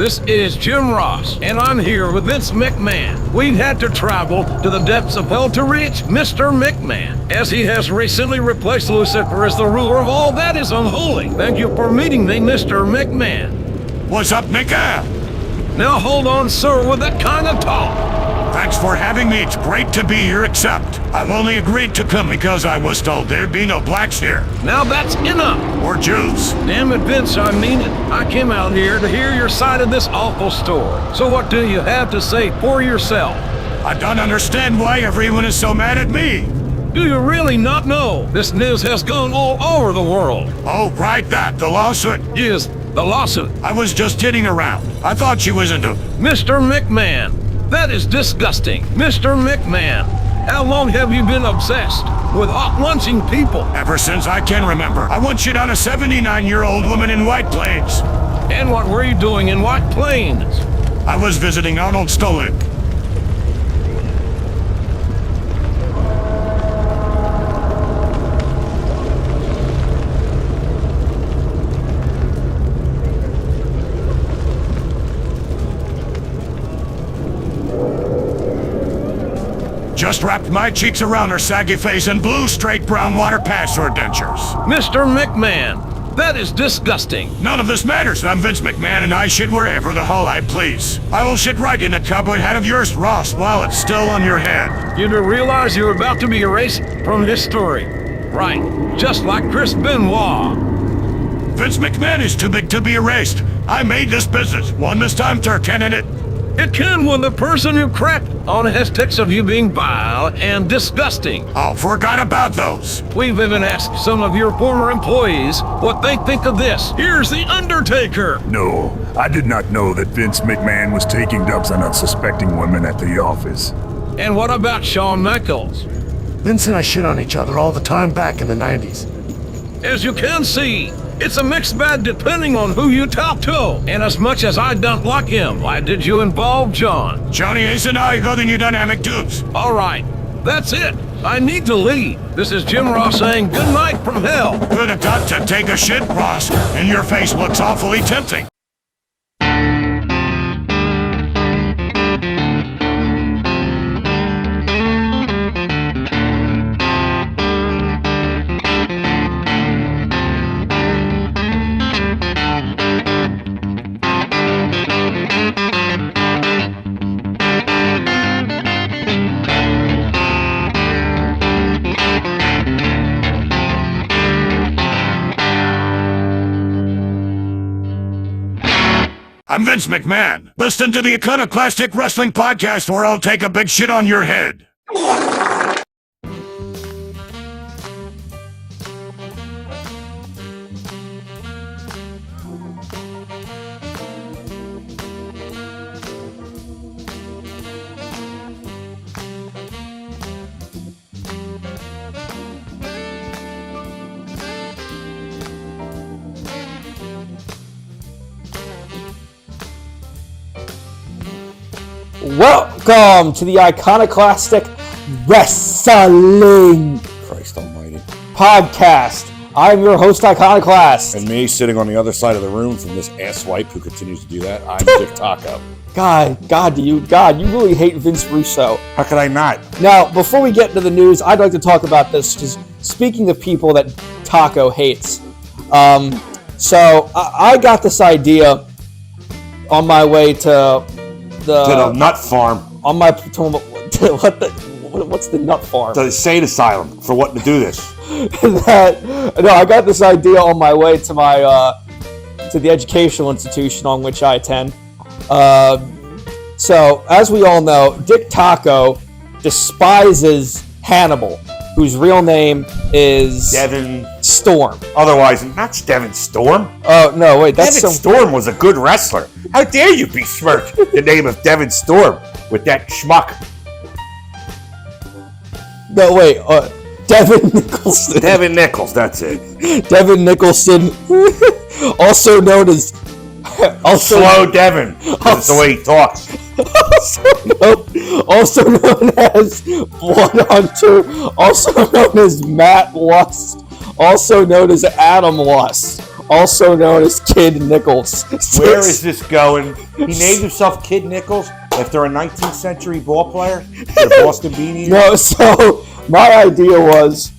This is Jim Ross, and I'm here with Vince McMahon. We've had to travel to the depths of hell to reach Mr. McMahon, as he has recently replaced Lucifer as the ruler of all that is unholy. Thank you for meeting me, Mr. McMahon. What's up, Mika? Now hold on, sir, with that kind of talk. Thanks for having me. It's great to be here, except I've only agreed to come because I was told there'd be no blacks here. Now that's enough. Or Jews. Damn it, Vince, I mean it. I came out here to hear your side of this awful story. So what do you have to say for yourself? I don't understand why everyone is so mad at me. Do you really not know? This news has gone all over the world. Oh, right, the lawsuit. Yes, the lawsuit. I was just kidding around. I thought she was into... Mr. McMahon, that is disgusting. Mr. McMahon, how long have you been obsessed with hot-lunching people? Ever since I can remember. I once shit on a 79-year-old woman in White Plains. And what were you doing in White Plains? I was visiting Arnold Stolin. Just wrapped my cheeks around her saggy face and blew straight brown water past her dentures. Mr. McMahon, that is disgusting. None of this matters. I'm Vince McMahon and I shit wherever the hell I please. I will shit right in that cowboy hat of yours, Ross, while it's still on your head. You do realize you're about to be erased from history. Right, just like Chris Benoit. Vince McMahon is too big to be erased. I made this business. Won this time, can it? It can when the person who cracked on has texts of you being vile and disgusting. Oh, forgot about those. We've even asked some of your former employees what they think of this. Here's The Undertaker. No, I did not know that Vince McMahon was taking dumps on unsuspecting women at the office. And what about Shawn Michaels? Vince and I shit on each other all the time back in the 90s. As you can see, it's a mixed bag depending on who you talk to. And as much as I don't like him, why did you involve John? Johnny Ace and I got the new dynamic tubes. All right, that's it. I need to leave. This is Jim Ross saying good night from hell. Good attempt to take a shit, Ross, and your face looks awfully tempting. I'm Vince McMahon. Listen to the Iconoclastic Wrestling Podcast or I'll take a big shit on your head. Welcome to the Iconoclastic Wrestling Christ almighty. Podcast. I'm your host, Iconoclast. And me, sitting on the other side of the room from this asswipe who continues to do that, I'm Dick Taco. God, you really hate Vince Russo. How could I not? Now, before we get into the news, I'd like to talk about this, because speaking of people that Taco hates, so I got this idea on my way to the nut farm. On my what's the nut farm? The insane asylum for wanting to do this. I got this idea on my way to my to the educational institution on which I attend. So as we all know, Dick Taco despises Hannibal, whose real name is Devin Storm. Otherwise, not Devin Storm. Oh no, wait, that's Devin Storm was a good wrestler. How dare you besmirch the name of Devin Storm with that schmuck? No, wait, Devin Nicholson. Devin Nichols, that's it. Devin Nicholson, also known as Slow Devin. That's the way he talks. Also known as Blood Hunter, also known as Matt Lust, also known as Adam Lust, also known as Kid Nichols. Where is this going? He named himself Kid Nichols after a 19th century ball player, the Boston Beanie. No, so my idea was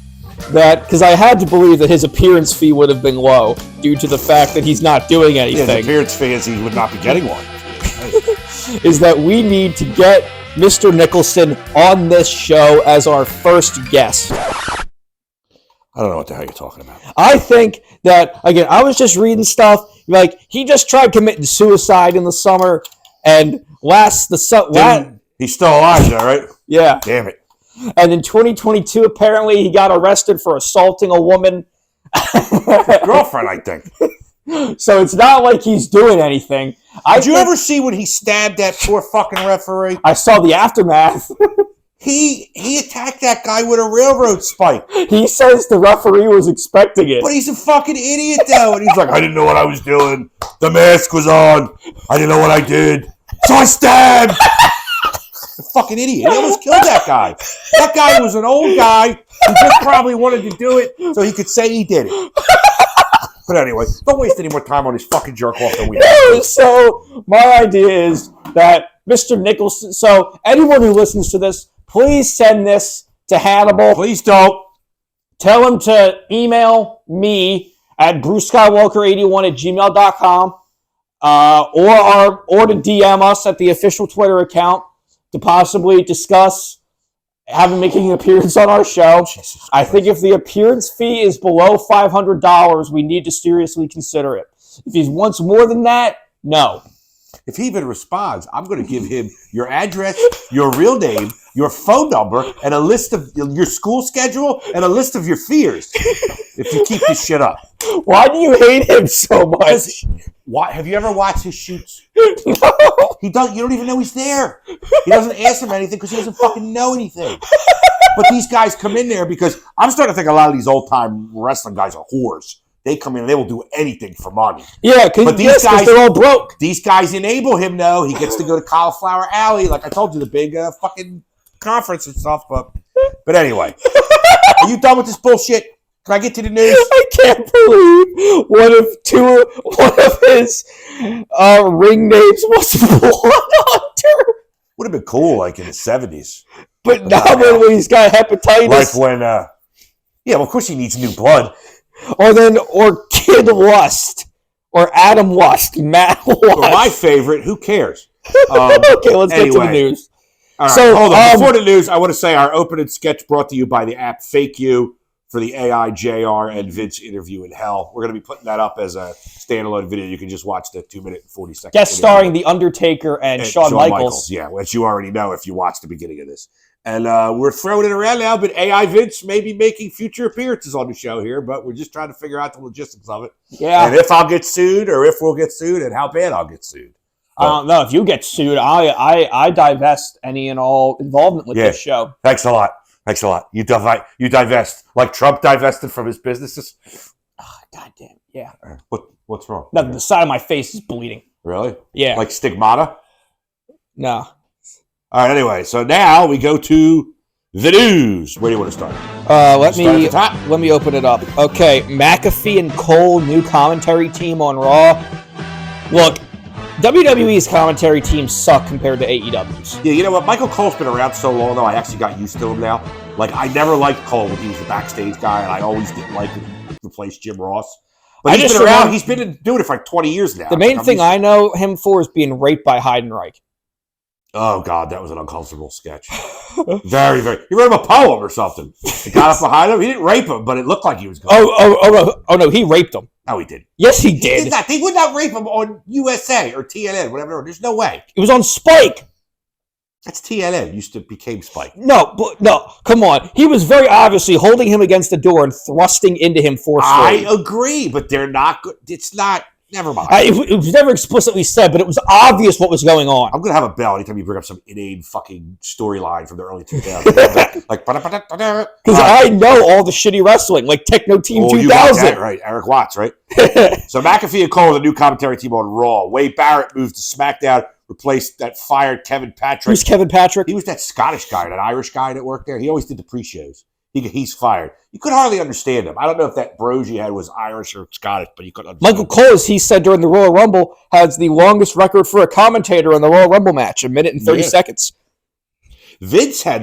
that, because I had to believe that his appearance fee would have been low due to the fact that he's not doing anything. His appearance fee is he would not be getting one. Is that we need to get Mr. Nicholson on this show as our first guest. I don't know what the hell you're talking about. I think that, again, I was just reading stuff, like, he just tried committing suicide in the summer, and He's still alive though, right? yeah. Damn it. And in 2022, apparently, he got arrested for assaulting a woman. Girlfriend, I think. So it's not like he's doing anything. Did you ever see when he stabbed that poor fucking referee? I saw the aftermath. He attacked that guy with a railroad spike. He says the referee was expecting it. But he's a fucking idiot though. And he's like, I didn't know what I was doing. The mask was on. I didn't know what I did. So I stabbed. A fucking idiot. He almost killed that guy. That guy was an old guy who just probably wanted to do it so he could say he did it. But anyway, don't waste any more time on his fucking jerk off than we have. So my idea is that Mr. Nicholson, so anyone who listens to this, please send this to Hannibal. Please don't. Tell him to email me at bruceskywalker81@gmail.com or to DM us at the official Twitter account to possibly discuss making an appearance on our show. I think if the appearance fee is below $500, we need to seriously consider it. If he wants more than that, no. If he even responds, I'm going to give him your address, your real name, your phone number, and a list of your school schedule, and a list of your fears if you keep this shit up. Why do you hate him so much? Why, have you ever watched his shoots? No. You don't even know he's there. He doesn't ask him anything because he doesn't fucking know anything. But these guys come in there because I'm starting to think a lot of these old-time wrestling guys are whores. They come in and they will do anything for money. Yeah, because they're all broke. These guys enable him, though. He gets to go to Cauliflower Alley. Like I told you, the big fucking conference and stuff. But anyway, are you done with this bullshit? Can I get to the news? I can't believe one of his ring names was Blood Hunter. Would have been cool, like in the 70s. But now when he's got hepatitis. Like when, yeah, well, of course he needs new blood. Or Kid Lust. Or Adam Lust. Matt Lust. Or my favorite, who cares? Okay, let's get to the news. All right, so, hold on. Before the news, I want to say our opening sketch brought to you by the app Fake You for the AI, JR, and Vince interview in hell. We're going to be putting that up as a standalone video. You can just watch the 2-minute and 40 second guest starring The Undertaker and Shawn Michaels. Yeah, which you already know if you watch the beginning of this. And we're throwing it around now, but AI Vince may be making future appearances on the show here, but we're just trying to figure out the logistics of it. Yeah. And if I'll get sued or if we'll get sued and how bad I'll get sued. I don't know. If you get sued, I divest any and all involvement with this show. Thanks a lot. Thanks a lot. You divest. Like Trump divested from his businesses? Oh, God damn. Yeah. What's wrong? No, the side of my face is bleeding. Really? Yeah. Like stigmata? No. All right, anyway. So now we go to the news. Where do you want to start? Let me open it up. Okay. McAfee and Cole, new commentary team on Raw. Look, WWE's commentary teams suck compared to AEW's. Yeah, you know what? Michael Cole's been around so long, though, I actually got used to him now. Like, I never liked Cole when he was the backstage guy, and I always didn't like him to replace Jim Ross. But he's been around. He's been doing it for like 20 years now. The main thing I know him for is being raped by Heidenreich. Oh, God, that was an uncomfortable sketch. Very, very. He wrote him a poem or something. He got up behind him. He didn't rape him, but it looked like he was going Oh, no, he raped him. No, he did. Yes, he He did. did not. They would not rape him on USA or TNN, whatever. There's no way. It was on Spike. That's TNN. Became Spike. No, come on. He was very obviously holding him against the door and thrusting into him forcefully. I agree, but they're not good. It's not. Never mind. It was never explicitly said, but it was obvious what was going on. I'm going to have a bell anytime you bring up some inane fucking storyline from the early 2000s. Like, because I know all the shitty wrestling, like Techno Team 2000. You got that, right? Eric Watts, right? So McAfee and Cole are the new commentary team on Raw. Wade Barrett moved to SmackDown, replaced that fired Kevin Patrick. Who's Kevin Patrick? He was that Scottish guy, that Irish guy that worked there. He always did the pre-shows. he's fired. You could hardly understand him. I don't know if that bros you had was Irish or Scottish, but you couldn't understand Michael Cole, as he said during the Royal Rumble, has the longest record for a commentator in the Royal Rumble match, 1 minute and 30 seconds. Vince McMahon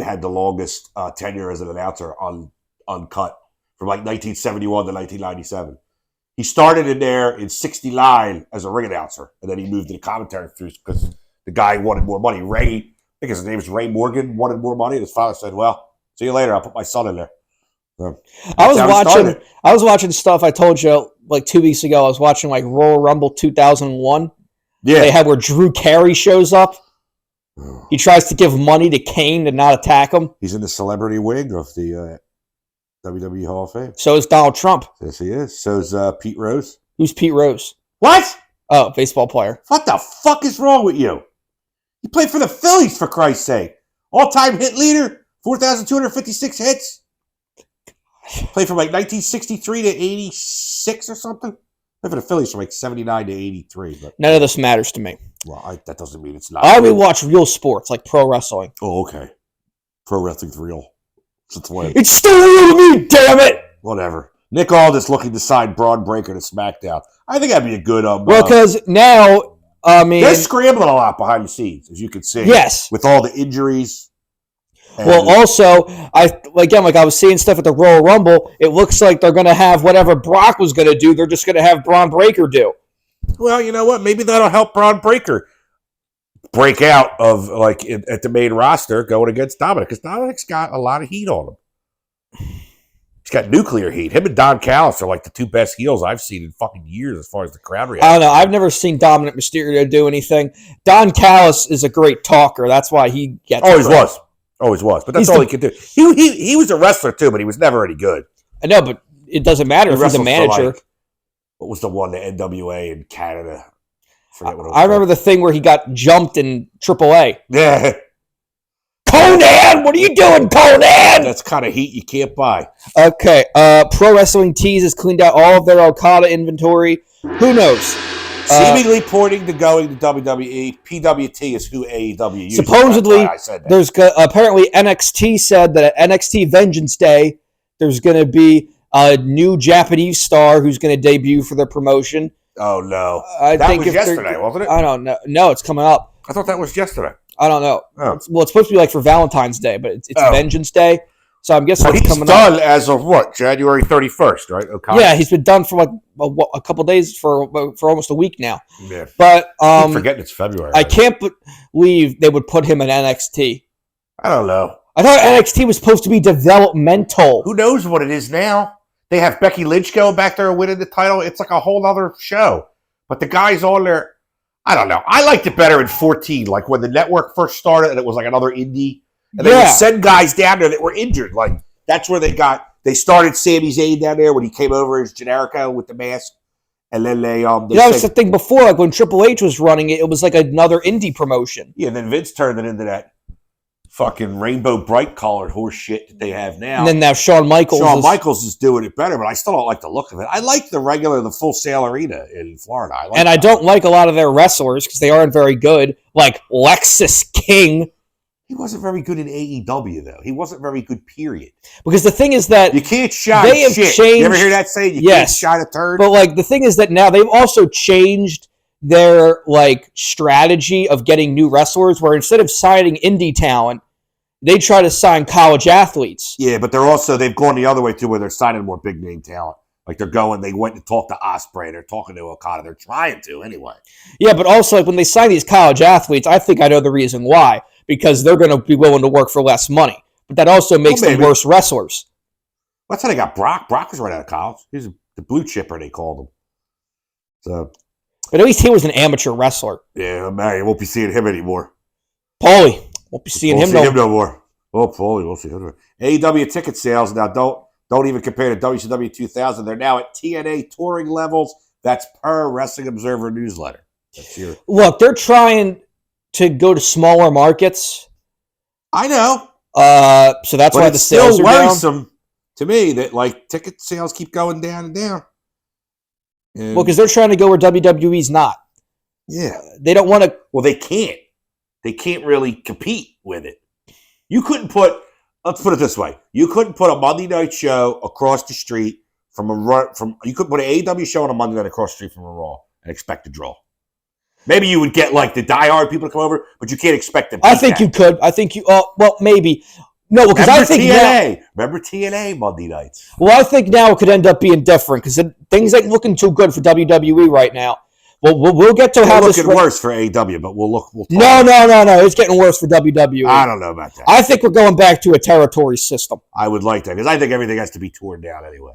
had the longest tenure as an announcer on uncut from like 1971 to 1997. He started in there in 69 as a ring announcer, and then he moved to the commentary because the guy wanted more money. Ray, I think his name was Ray Morgan, wanted more money, and his father said, well, see you later. I'll put my son in there. So, I was watching stuff I told you like 2 weeks ago. I was watching like Royal Rumble 2001. Yeah. They had where Drew Carey shows up. He tries to give money to Kane to not attack him. He's in the celebrity wing of the WWE Hall of Fame. So is Donald Trump. Yes, he is. So is Pete Rose. Who's Pete Rose? What? Oh, baseball player. What the fuck is wrong with you? He played for the Phillies, for Christ's sake. All-time hit leader, 4,256 hits. Played from like 1963 to 86 or something. Played for the Phillies from like 79 to 83. But None of this matters to me. well, that doesn't mean it's not. I only watch real sports like pro wrestling. Oh, okay. Pro wrestling's real. Since when? It's still real to me, damn it! Whatever. Nick Aldis looking to sign Braun Breaker to SmackDown. I think that'd be a good. Well, because now, I mean, they're scrambling a lot behind the scenes, as you can see. yes. With all the injuries. And Well, also, I was seeing stuff at the Royal Rumble. It looks like they're going to have whatever Brock was going to do. They're just going to have Braun Breaker do. Well, you know what? Maybe that'll help Braun Breaker break out of like at the main roster going against Dominic, because Dominic's got a lot of heat on him. He's got nuclear heat. Him and Don Callis are like the two best heels I've seen in fucking years as far as the crowd reaction. I don't know. I've never seen Dominic Mysterio do anything. Don Callis is a great talker. That's why he gets. Always credit. was. Always was. But that's all he could do. He was a wrestler too, but he was never any good. I know, but it doesn't matter if he's a manager. What was the one, the NWA in Canada? Forget what it was. I remember the thing where he got jumped in AAA. Yeah. Conan, what are you doing, Conan? That's kind of heat you can't buy. Okay, Pro Wrestling Tees has cleaned out all of their Okada inventory. Who knows? Seemingly pointing to going to WWE. PWT is who AEW uses. Supposedly, I said that. there's apparently NXT said that at NXT Vengeance Day, there's going to be a new Japanese star who's going to debut for their promotion. Oh, no. I that think was yesterday, wasn't it? I don't know. No, it's coming up. I thought that was yesterday. I don't know. Oh. It's supposed to be like for Valentine's Day, but it's Vengeance Day. So I'm guessing Well, it's he's coming done up. as of what? January 31st, right? Okada? Yeah, he's been done for like a couple days for almost a week now. Yeah. But I keep forgetting it's February. I can't believe they would put him in NXT. I don't know. I thought NXT was supposed to be developmental. Who knows what it is now? They have Becky Lynch going back there and winning the title. It's like a whole other show. But the guys on there, I don't know. I liked it better in 14, like when the network first started and it was like another indie. And they would send guys down there that were injured. Like, that's where they started Sami Zayn down there when he came over as Generico with the mask. And then they that's the thing before, like when Triple H was running it, it was like another indie promotion. Yeah, and then Vince turned it into that fucking rainbow bright collared horse shit that they have now. And then now Shawn Michaels is doing it better, but I still don't like the look of it. I like the Full Sail Arena in Florida. I don't like a lot of their wrestlers because they aren't very good, like Lexus King. He wasn't very good in AEW, though. He wasn't very good, period. Because the thing is that you can't shine they have shit. changed. You ever hear that saying? You can't shine a turd? But like the thing is that now they've also changed their like strategy of getting new wrestlers, where instead of signing indie talent, they try to sign college athletes. Yeah, but they've gone the other way too, where they're signing more big name talent. Like they went to talk to Ospreay, they're talking to Okada. They're trying to anyway. Yeah, but also like when they sign these college athletes, I think I know the reason why. Because they're going to be willing to work for less money. But that also makes them worse wrestlers. That's how they got Brock. Brock was right out of college. He's the blue chipper, they called him. So, but at least he was an amateur wrestler. Yeah, man, you won't be seeing him anymore. Paulie. Won't be seeing him no more. Oh, Paulie, we'll see him. AEW ticket sales now don't even compare to WCW 2000. They're now at TNA touring levels. That's per Wrestling Observer newsletter. Look, they're trying to go to smaller markets. I know. So that's why the sales are down. It's still worrisome to me that like ticket sales keep going down and down. And well, because they're trying to go where WWE's not. Yeah. They don't want to. Well, they can't. They can't really compete with it. You couldn't put let's put it this way. You couldn't put a Monday night show across the street you couldn't put an AEW show on a Monday night across the street from a Raw and expect to draw. Maybe you would get like the diehard people to come over, but you can't expect them. I think you could. I think you. Well, maybe. No, because I think TNA. Remember TNA Monday nights. Well, I think now it could end up being different because things ain't looking too good for WWE right now. We'll get to how this. It's looking worse for AEW, but we'll talk. No. It's getting worse for WWE. I don't know about that. I think we're going back to a territory system. I would like that because I think everything has to be torn down anyway.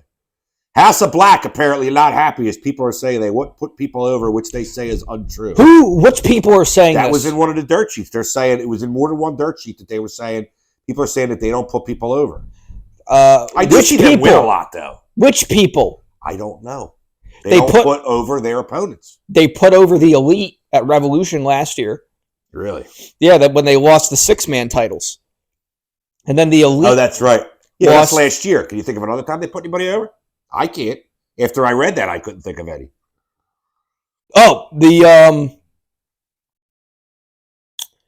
House of Black apparently not happy as people are saying they won't put people over, which they say is untrue. Which people are saying that this? was in one of the dirt sheets. They're saying it was in more than one dirt sheet that they were saying people are saying that they don't put people over. I do see them win a lot though. Which people? I don't know. They don't put over their opponents. They put over the Elite at Revolution last year. Really? Yeah, that when they lost the 6-man titles. And then the Elite. Oh, that's right. Yeah, that's last year. Can you think of another time they put anybody over? I can't. After I read that, I couldn't think of any. Oh,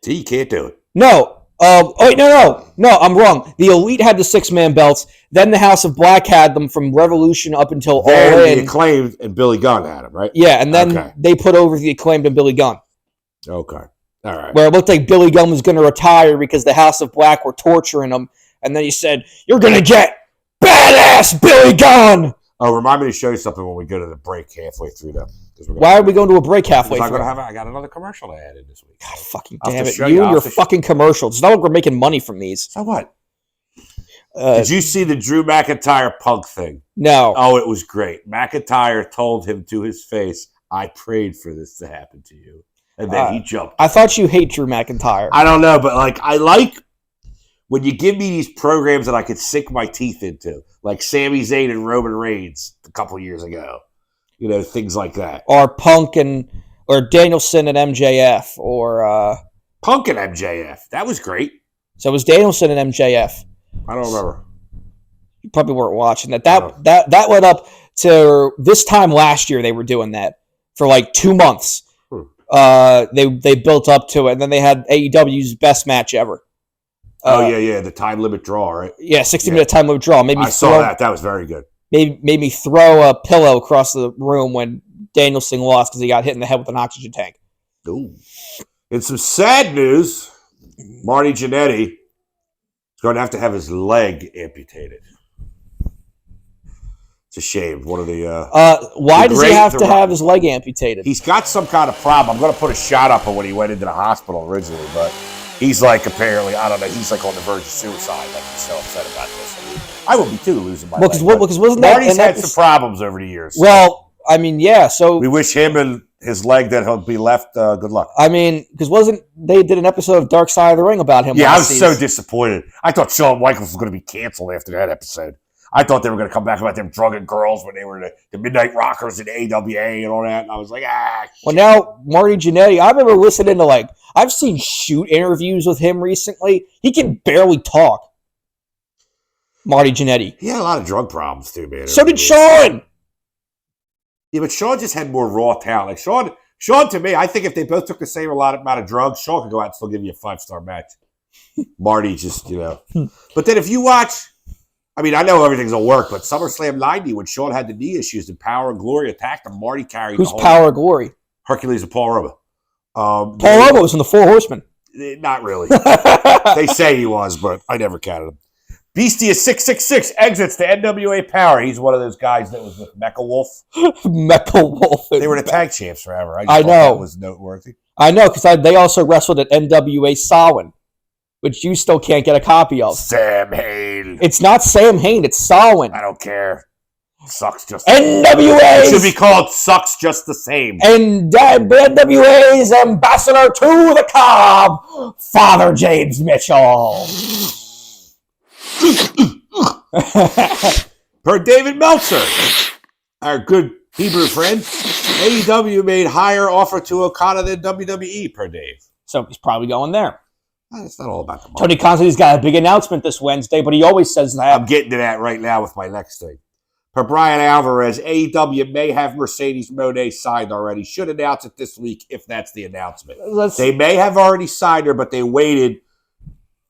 See, you can't do it. No. Wait, no, I'm wrong. The Elite had the 6-man belts. Then the House of Black had them from Revolution up until All In. The Acclaimed and Billy Gunn had them, right? Yeah, and then they put over the Acclaimed and Billy Gunn. Okay. All right. Where it looked like Billy Gunn was going to retire because the House of Black were torturing him. And then he said, "You're going to get badass Billy Gunn." Oh, remind me to show you something when we go to the break halfway through them. Why are we going to a break halfway through? I got another commercial to add in this week. God, fucking damn it. You and your fucking commercials. It's not like we're making money from these. So what? Did you see the Drew McIntyre Punk thing? No. Oh, it was great. McIntyre told him to his face, "I prayed for this to happen to you." And then he jumped. I thought you hate Drew McIntyre. I don't know, but I like when you give me these programs that I could sink my teeth into, like Sami Zayn and Roman Reigns a couple years ago. You know, things like that. Or Punk or Danielson and MJF, or Punk and MJF. That was great. So it was Danielson and MJF. I don't remember. You probably weren't watching that. That led up to this time last year. They were doing that for like 2 months. They built up to it, and then they had AEW's best match ever. The time limit draw, right? Yeah, 60-minute time limit draw. I saw that. That was very good. Made me throw a pillow across the room when Danielson lost because he got hit in the head with an oxygen tank. Ooh. In some sad news, Marty Jannetty is going to have his leg amputated. It's a shame. One of the why does he have to have his leg amputated? He's got some kind of problem. I'm going to put a shot up of when he went into the hospital originally, but he's apparently, I don't know, he's on the verge of suicide. He's so upset about this. I would be too, losing my leg. Because wasn't that Marty's had some problems over the years. Well, I mean, yeah. So we wish him and his leg that he'll be left good luck. I mean, because they did an episode of Dark Side of the Ring about him? Yeah, I was so disappointed. I thought Shawn Michaels was going to be canceled after that episode. I thought they were going to come back about them drugging girls when they were the Midnight Rockers and AWA and all that. And I was like, shit. Well, now Marty Jannetty, I remember listening to I've seen shoot interviews with him recently. He can barely talk. Marty Jannetty. He had a lot of drug problems too, man. So did Shawn. Yeah, but Shawn just had more raw talent. Shawn, to me, I think if they both took the same amount of drugs, Shawn could go out and still give you a 5-star match. Marty just, But then if you watch, I mean, I know everything's going to work, but SummerSlam 90, when Shawn had the knee issues and Power and Glory attacked him, Marty carried Who's Power and Glory? Hercules and Paul Roma. Paul Roma was in the Four Horsemen. Not really. They say he was, but I never counted him. Beastie is 666, exits to NWA Power. He's one of those guys that was with Mecha Wolf. Mecha Wolf. They were the tag champs forever. I know. That was noteworthy. I know, because they also wrestled at NWA Samhain, which you still can't get a copy of. Sam Hain. It's not Sam Hain, it's Samhain. I don't care. Sucks just NWA. It should be called Sucks Just the Same. And NWA's ambassador to the Cobb, Father James Mitchell. Per David Meltzer, our good Hebrew friend, AEW made higher offer to Okada than WWE, per Dave. So he's probably going there. It's not all about the money. Tony Consigli's got a big announcement this Wednesday, but he always says that. I'm getting to that right now with my next thing. Per Brian Alvarez, AEW may have Mercedes Moné signed already. Should announce it this week if that's the announcement. They may have already signed her, but they waited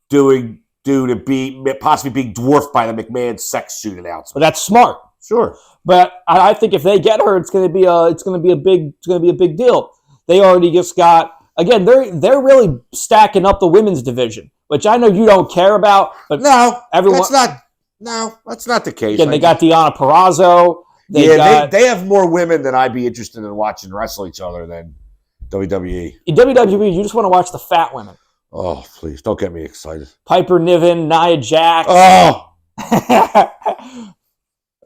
doing due to possibly being dwarfed by the McMahon sex suit announcement. But that's smart. Sure. But I think if they get her, it's going to be a big deal. They already just got, again, they're really stacking up the women's division, which I know you don't care about, but that's not the case. Again, they got Deonna Purrazzo. They have more women than I'd be interested in watching wrestle each other than WWE. In WWE, you just want to watch the fat women. Oh, please, don't get me excited. Piper Niven, Nia Jax. Oh!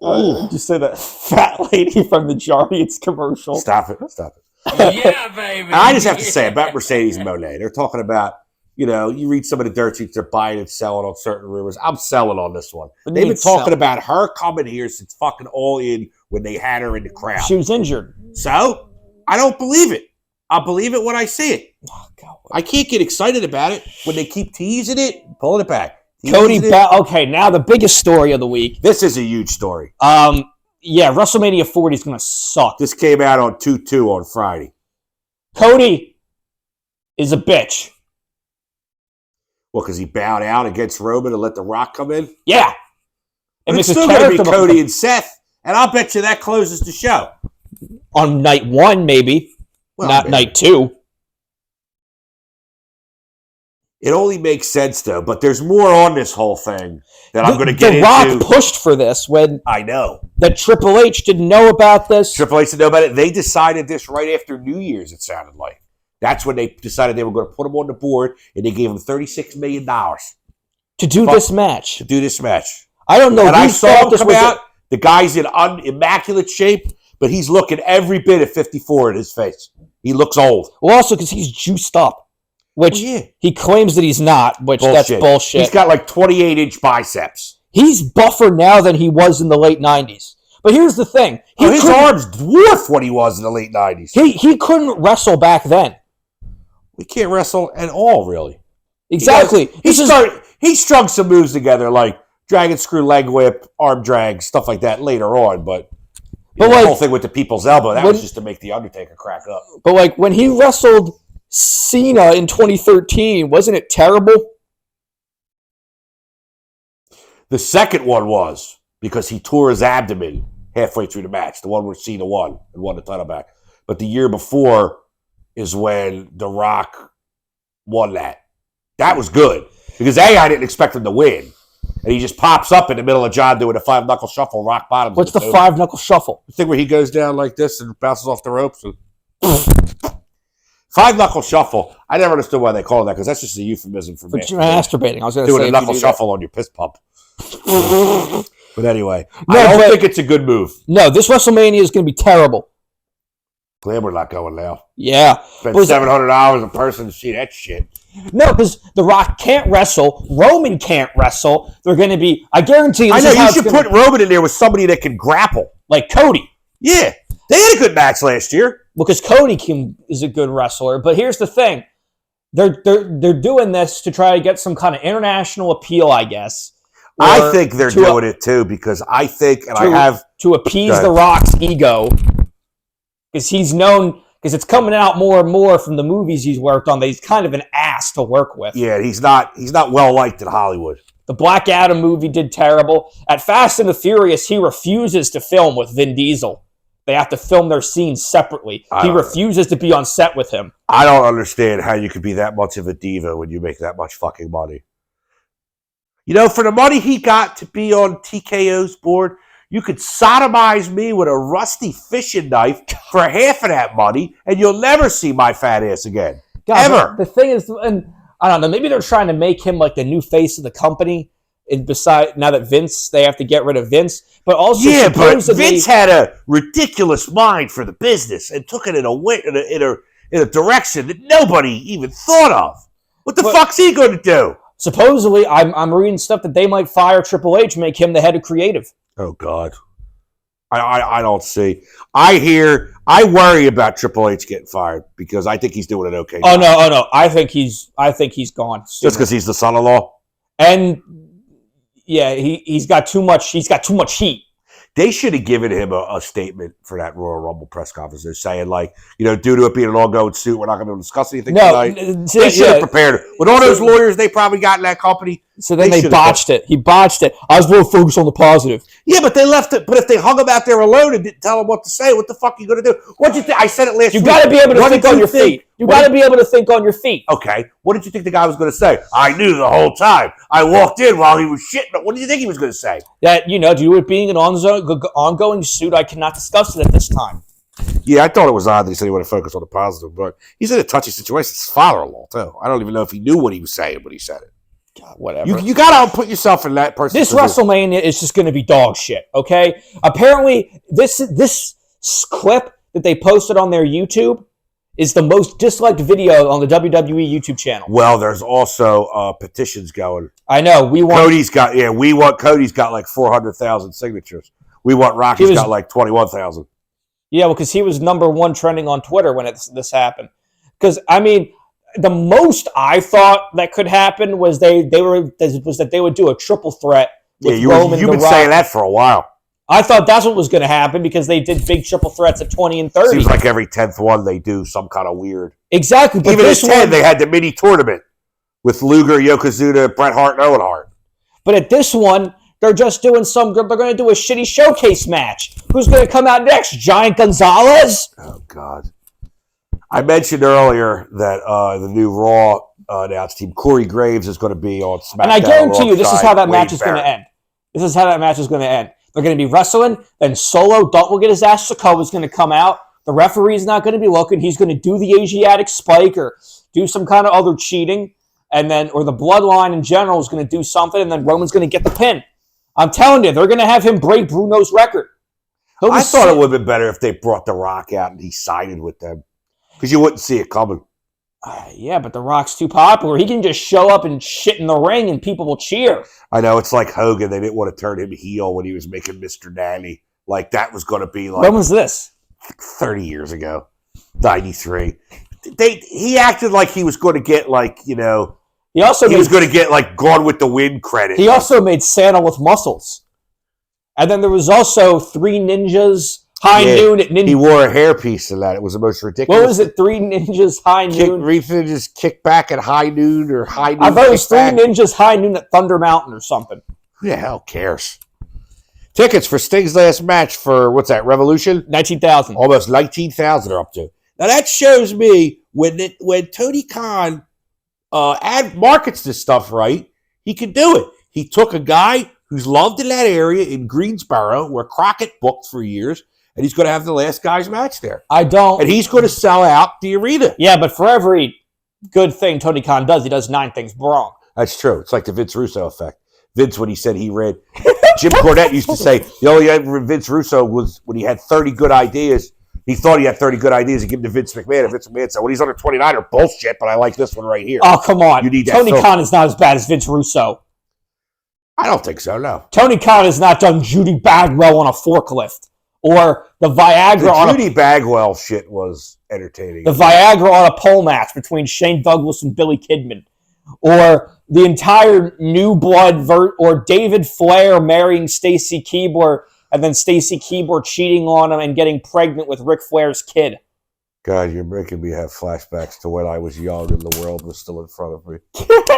Did you say that fat lady from the Giants commercial? Stop it. Yeah, baby. I just have to say about Mercedes Moné. They're talking about, you read some of the dirt sheets, they're buying and selling on certain rumors. I'm selling on this one. They've been talking about her coming here since fucking All In when they had her in the crowd. She was injured. So, I don't believe it. I'll believe it when I see it. Oh, God. I can't get excited about it when they keep teasing it, pulling it back. Okay, now the biggest story of the week. This is a huge story. WrestleMania 40 is going to suck. This came out on 2/2 on Friday. Cody is a bitch. Well, because he bowed out against Roman and let The Rock come in? Yeah. And it's still going to be Cody and Seth, and I'll bet you that closes the show. On night 1, maybe. Well, not night 2. It only makes sense, though, but there's more on this whole thing that I'm going to get into. The Rock pushed for this when... I know. That Triple H didn't know about this. Triple H didn't know about it. They decided this right after New Year's, it sounded like. That's when they decided they were going to put him on the board, and they gave him $36 million. To do this match. To do this match. I don't know. And I saw him come out. The guy's in immaculate shape, but he's looking every bit of 54 in his face. He looks old. Well, also because he's juiced up, which he claims that he's not, which that's bullshit. He's got like 28-inch biceps. He's buffer now than he was in the late 90s. But here's the thing. His arms dwarf what he was in the late 90s. He couldn't wrestle back then. We can't wrestle at all, really. Exactly. He strung some moves together, like dragon screw, leg whip, arm drag, stuff like that later on, but the whole thing with the people's elbow, that was just to make The Undertaker crack up. But like when he wrestled Cena in 2013, wasn't it terrible? The second one was because he tore his abdomen halfway through the match, the one where Cena won and won the title back. But the year before is when The Rock won that. That was good because I didn't expect him to win. And he just pops up in the middle of John doing a 5-knuckle shuffle, rock bottom. What's the 5-knuckle shuffle? The thing where he goes down like this and bounces off the ropes. 5-knuckle shuffle. I never understood why they call it that because that's just a euphemism for masturbating. I was going to say doing a knuckle shuffle on your piss pump. But anyway, I don't think it's a good move. No, this WrestleMania is going to be terrible. Glad we're not going now. Yeah. Spend $700 a person to see that shit. No, because The Rock can't wrestle. Roman can't wrestle. They're going to be, I guarantee you. You should put Roman in there with somebody that can grapple. Like Cody. Yeah. They had a good match last year. Because Cody is a good wrestler. But here's the thing. They're doing this to try to get some kind of international appeal, I guess. I think they're doing it too because I think, to appease The Rock's ego. Because he's known, because it's coming out more and more from the movies he's worked on that he's kind of an ass to work with. Yeah, he's not well liked in Hollywood. The Black Adam movie did terrible. At Fast and the Furious, he refuses to film with Vin Diesel. They have to film their scenes separately. He refuses to be on set with him. I don't understand how you could be that much of a diva when you make that much fucking money. For the money he got to be on TKO's board, you could sodomize me with a rusty fishing knife for half of that money, and you'll never see my fat ass again. God, ever. The thing is, and I don't know, maybe they're trying to make him like the new face of the company. And now that they have to get rid of Vince. But also, but Vince had a ridiculous mind for the business and took it in a direction that nobody even thought of. What the fuck's he going to do? Supposedly, I'm reading stuff that they might fire Triple H, make him the head of creative. Oh God, I don't see. I worry about Triple H getting fired because I think he's doing an okay job. Oh no, I think he's gone. Just because he's the son-in-law. And yeah, he's got too much heat. They should have given him a statement for that Royal Rumble press conference. They're saying, like, due to it being an ongoing suit, we're not going to be able to discuss anything tonight. They should have prepared it. With all those lawyers they probably got in that company. So then they botched it. He botched it. I was more focused on the positive. Yeah, but they left it. But if they hung him out there alone and didn't tell him what to say, what the fuck are you going to do? What'd you think? I said it last week. You got to be able to think on your feet. You got to be able to think on your feet. Okay. What did you think the guy was going to say? I knew the whole time. I walked in while he was shitting. What did you think he was going to say? That, due to it being an ongoing suit, I cannot discuss it at this time. Yeah, I thought it was odd that he said he wanted to focus on the positive, but he's in a touchy situation. It's his father-in-law, too. I don't even know if he knew what he was saying when he said it. God, whatever. You got to put yourself in that person's position. This WrestleMania is just going to be dog shit, okay? Apparently, this clip that they posted on their YouTube is the most disliked video on the WWE YouTube channel. Well, there's also petitions going. I know. Cody's got like 400,000 signatures. We want Rocky's got like 21,000. Yeah, well, because he was #1 trending on Twitter when this happened. Because, the most I thought that could happen was that they would do a triple threat with Roman. You've been saying that for a while. I thought that's what was going to happen because they did big triple threats at 20 and 30. Seems like every 10th one they do some kind of weird. Exactly. But even at 10, they had the mini tournament with Luger, Yokozuna, Bret Hart, and Owen Hart. But at this one, they're just doing they're going to do a shitty showcase match. Who's going to come out next? Giant Gonzalez? Oh, God. I mentioned earlier that the new Raw announced team, Corey Graves, is going to be on SmackDown. And I guarantee you this is how that match is going to end. This is how that match is going to end. They're going to be wrestling, then Solo, Dalton will get his ass. Sokoa's going to come out. The referee's not going to be looking. He's going to do the Asiatic spike or do some kind of other cheating. And then, or the Bloodline in general is going to do something, and then Roman's going to get the pin. I'm telling you, they're going to have him break Bruno's record. I thought it would have been better if they brought The Rock out and he sided with them. Because you wouldn't see it coming. Yeah, but The Rock's too popular. He can just show up and shit in the ring and people will cheer. I know. It's like Hogan. They didn't want to turn him heel when he was making Mr. Nanny. Like, that was going to be like... When was this? 30 years ago. 93. He acted like he was going to get, like, He was going to get, like, Gone with the Wind credit. He also made Santa with muscles. And then there was also Three Ninjas... High Noon at Ninja. He wore a hairpiece in that. It was the most ridiculous. What was it? Three Ninjas High Noon? Three Ninjas Kick Back at High Noon or High Noon. I thought it was Three Ninjas High Noon at Thunder Mountain or something. Who the hell cares? Tickets for Sting's last match for, what's that, Revolution? 19,000. Almost 19,000 are up to. Now that shows me when Tony Khan markets this stuff right, he can do it. He took a guy who's loved in that area in Greensboro where Crockett booked for years, and he's going to have the last guy's match there. And he's going to sell out the arena. Yeah, but for every good thing Tony Khan does, he does 9 things wrong. That's true. It's like the Vince Russo effect. Vince, when he said he read... Jim Cornette used to say, the only Vince Russo was when he had 30 good ideas. He thought he had 30 good ideas. He gave them to Vince McMahon. And Vince McMahon said, well, he's under 29 are bullshit, but I like this one right here. Oh, come on. You need Tony Khan is not as bad as Vince Russo. I don't think so, no. Tony Khan has not done Judy Bagwell on a forklift. Or the Viagra Judy Bagwell shit was entertaining. The Viagra on a pole match between Shane Douglas and Billy Kidman. Or the entire New Blood or David Flair marrying Stacy Keibler and then Stacy Keibler cheating on him and getting pregnant with Ric Flair's kid. God, you're making me have flashbacks to when I was young and the world was still in front of me.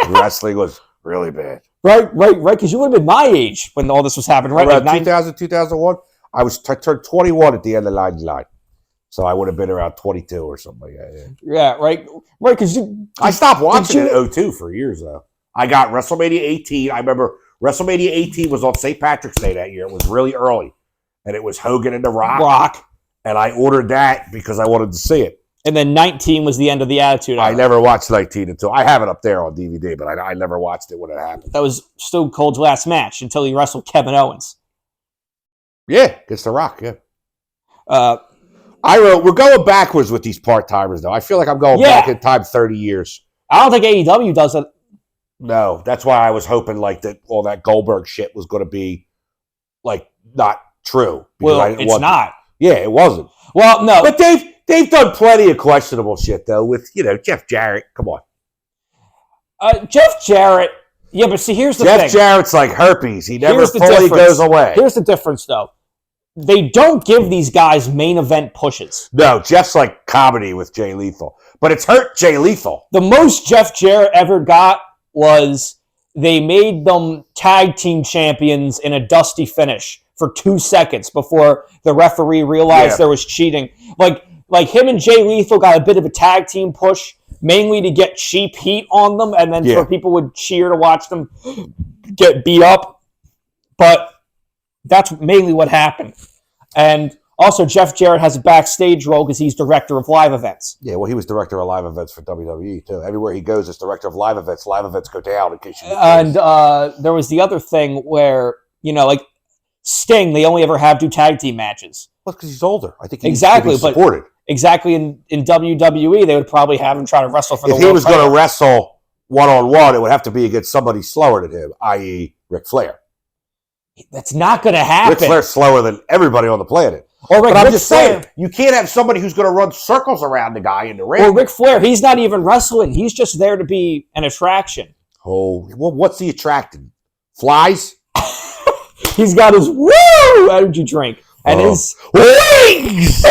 Wrestling was really bad. Right, because you would have been my age when all this was happening, right? Around 2000, 2001. I turned 21 at the end of 99. So I would have been around 22 or something like that. Yeah, right, because I stopped watching in 2002 for years, though. I got WrestleMania 18. I remember WrestleMania 18 was on St. Patrick's Day that year. It was really early. And it was Hogan and The Rock. And I ordered that because I wanted to see it. And then 19 was the end of the Attitude Era. I never watched 19 until... I have it up there on DVD, but I never watched it when it happened. That was Stone Cold's last match until he wrestled Kevin Owens. Yeah, against The Rock, yeah. We're going backwards with these part-timers, though. I feel like I'm going back in time 30 years. I don't think AEW does it. No, that's why I was hoping like that all that Goldberg shit was going to be like not true. Well, it's not. Yeah, it wasn't. Well, no. But they've done plenty of questionable shit, though, with, Jeff Jarrett. Come on. Jeff Jarrett... Yeah, but see, here's the thing. Jeff Jarrett's like herpes. He never fully goes away. Here's the difference, though. they don't give these guys main event pushes. No, Jeff's like comedy with Jay Lethal. But it's hurt Jay Lethal. The most Jeff Jarrett ever got was they made them tag team champions in a dusty finish for 2 seconds before the referee realized there was cheating. Like him and Jay Lethal got a bit of a tag team push, mainly to get cheap heat on them, and then so people would cheer to watch them get beat up. But that's mainly what happened. And also, Jeff Jarrett has a backstage role because he's director of live events. Yeah, well, he was director of live events for WWE, too. Everywhere he goes as director of live events go down in case you... And there was the other thing where, like Sting, they only ever do tag team matches. Well, because he's older. I think he's supported. Exactly, in WWE, they would probably have him try to wrestle for the world title. If he was going to wrestle one-on-one, it would have to be against somebody slower than him, i.e. Ric Flair. That's not going to happen. Ric Flair's slower than everybody on the planet. But I'm just saying, you can't have somebody who's going to run circles around the guy in the ring. Or Ric Flair, he's not even wrestling. He's just there to be an attraction. Oh, well, what's he attracting? Flies? He's got his woo energy drink and his wings.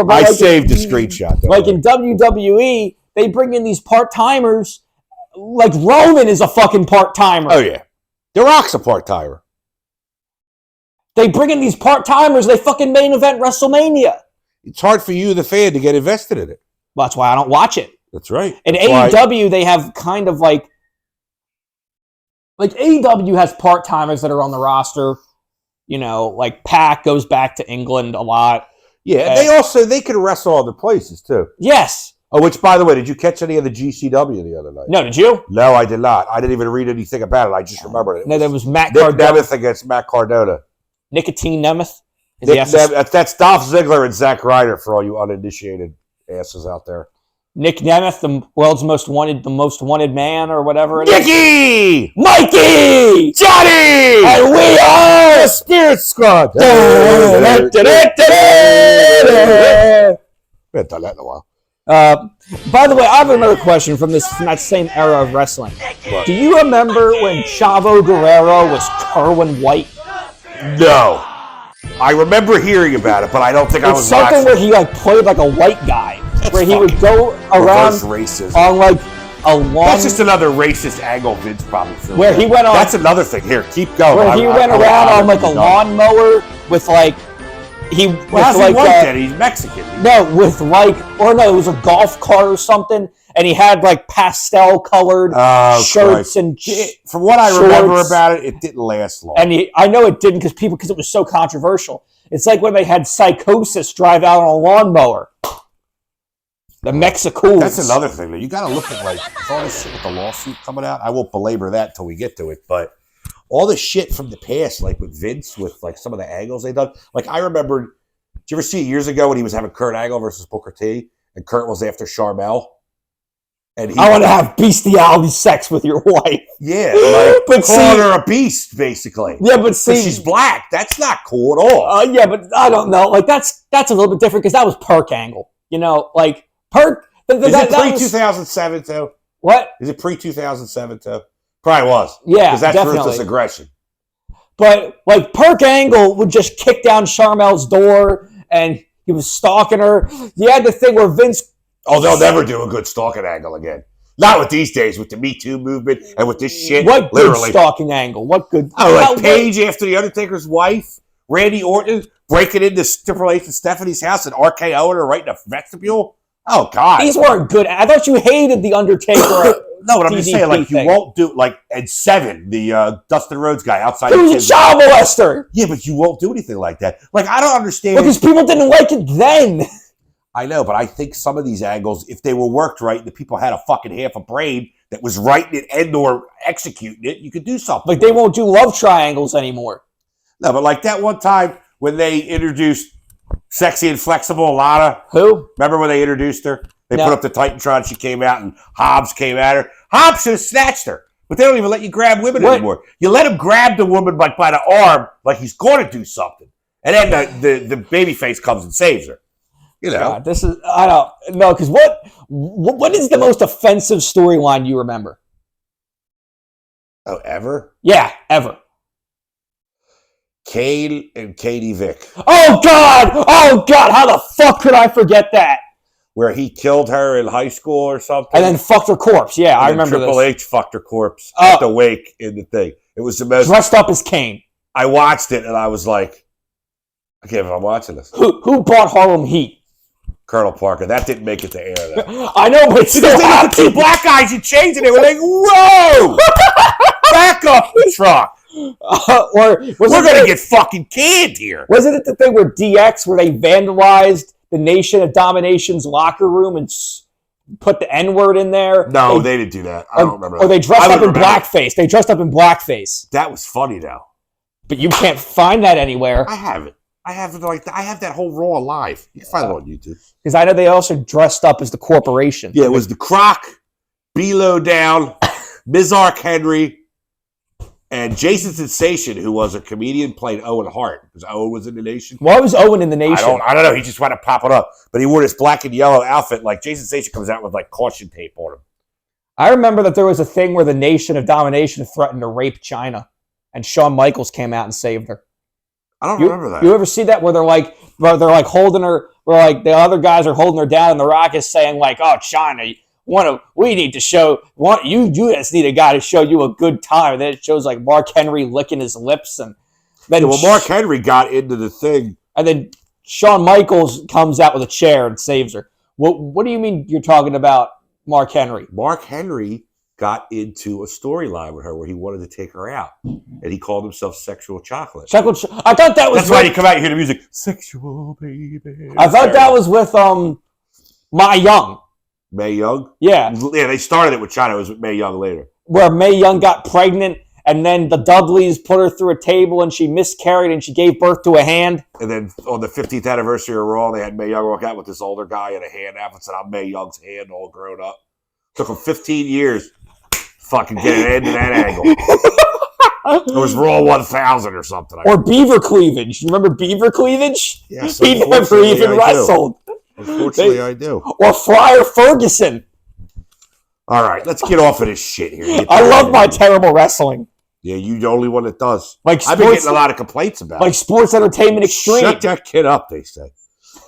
I saved the screenshot. Like in WWE, they bring in these part-timers. Like Roman is a fucking part-timer. Oh, yeah. The Rock's a part-timer. They bring in these part-timers. They fucking main event WrestleMania. It's hard for you, the fan, to get invested in it. Well, that's why I don't watch it. That's right. In AEW, they have kind of like AEW has part-timers that are on the roster. Like Pac goes back to England a lot. Yeah, they can wrestle other places too. Yes. Oh, which, by the way, did you catch any of the GCW the other night? No, did you? No, I did not. I didn't even read anything about it. I just remembered it. No, there was Matt Nick Cardona. Nemeth against Matt Cardona. Nicotine Nemeth. That's Dolph Ziggler and Zack Ryder for all you uninitiated asses out there. Nick Nemeth, the world's most wanted man, or whatever it is. Nicky! Mikey! Johnny! And we are the Spirit Squad! We haven't done that in a while. By the way, I have another question from that same era of wrestling. What? Do you remember when Chavo Guerrero was Kerwin White? No. I remember hearing about it, but I don't think I was something where he played like a white guy. Where he would go around on like a long... That's just another racist angle Vince probably filmed. Where he went on... That's another thing. Here, keep going. Where he went around on like a lawnmower with like... He's Mexican. No, with it was a golf cart or something, and he had like pastel-colored shirts and from what I remember about it, it didn't last long. And I know it didn't because it was so controversial. It's like when they had Psychosis drive out on a lawnmower. The Mexicools. That's another thing, though. You got to look at with all this shit with the lawsuit coming out. I won't belabor that until we get to it, but all the shit from the past, like with Vince, with some of the angles they done. Like I remember, did you ever see it years ago when he was having Kurt Angle versus Booker T, and Kurt was after Charmel? And I want to have bestiality sex with your wife. Yeah, but calling her a beast, basically. Yeah, but she's black. That's not cool at all. Yeah, but I don't know. Like that's a little bit different because that was Perk Angle. Perk. Is it pre-2007 too? What? Is it pre-2007 too? Probably was. Yeah, because that's definitely. ruthless aggression. But Perk Angle would just kick down Charmel's door, and he was stalking her. You had the thing where Vince. Oh, they'll never do a good stalking angle again. Not with these days, with the Me Too movement and with this shit. What good stalking angle? What good? Paige after the Undertaker's wife, Randy Orton breaking into Triple H and Stephanie's house and RKO'ing her right in the vestibule. Oh God, these weren't good. I thought you hated the Undertaker. No, but I'm just saying, you won't do and Seven, the Dustin Rhodes guy outside. He was a child molester. Yeah, but you won't do anything like that. I don't understand because people didn't like it then. I know, but I think some of these angles, if they were worked right, the people had a fucking half a brain that was writing it and or executing it, you could do something. They won't do love triangles anymore. No, but that one time when they introduced Sexy and Flexible Lana. Who? Remember when they introduced her? They put up the Titantron, she came out, and Hobbs came at her. Hobbs should have snatched her. But they don't even let you grab women anymore. You let him grab the woman by the arm like he's going to do something. And then the baby face comes and saves her. God, this is, I don't know, because what is the most offensive storyline you remember? Oh, ever? Yeah, ever. Kane and Katie Vick, Oh God! How the fuck could I forget that? where he killed her in high school or something. And then fucked her corpse. Yeah, I And then remember Triple this. H fucked her corpse at the wake in the thing. It was the most. Dressed up as Kane. I watched it and I was like, I can't believe I'm watching this. Who bought Harlem Heat? Colonel Parker. That didn't make it to air, though. I know, but still Because they got the two black guys in chains and they were like, whoa! Back up the truck. Or We're going to get fucking canned here. Wasn't it the thing where DX, where they vandalized the Nation of Domination's locker room and put the N-word in there? No, they didn't do that. I don't remember that. Or they dressed I up in remember. blackface. They dressed up in blackface. That was funny, though. But you can't find that anywhere. I have it. I have that whole Raw live. You can find it on YouTube. Because I know they also dressed up as the corporation. Yeah, it was the Croc, B-Low Down, Mizark Henry, and Jason Sensation, who was a comedian, played Owen Hart. Because Owen was in the Nation. Why was Owen in the Nation? I don't know. He just wanted to pop it up. But he wore this black and yellow outfit. Like, Jason Sensation comes out with, like, caution tape on him. I remember that there was a thing where the Nation of Domination threatened to rape China. And Shawn Michaels came out and saved her. I don't remember that. You ever see that where they're like holding her, where like the other guys are holding her down, and The Rock is saying like, "Oh, China, we need to show you just need a guy to show you a good time." And then it shows like Mark Henry licking his lips, and then Mark Henry got into the thing, and then Shawn Michaels comes out with a chair and saves her. What do you mean you're talking about Mark Henry? Mark Henry got into a storyline with her where he wanted to take her out, and he called himself Sexual Chocolate. I thought that was. That's why you come out and hear the music. Sexual baby. I thought that was with Mae Young. Mae Young. Yeah, They started it with China. It was with Mae Young later. Where Mae Young got pregnant, and then the Dudleys put her through a table, and she miscarried, and she gave birth to a hand. And then on the 50th anniversary of Raw, they had Mae Young walk out with this older guy and a hand out and said, "I'm Mae Young's hand, all grown up." Took him 15 years. Fucking get it into that angle. It was Raw 1000 or something. Or Beaver Cleavage. You remember Beaver Cleavage? Yes, He never unfortunately, even I do. wrestled. Unfortunately, I do. Or Friar Ferguson. All right, let's get off of this shit here. I love my terrible wrestling. Yeah, you're the only one that does. Like I've been getting a lot of complaints about like it. Sports Entertainment Extreme. Shut that kid up, they say.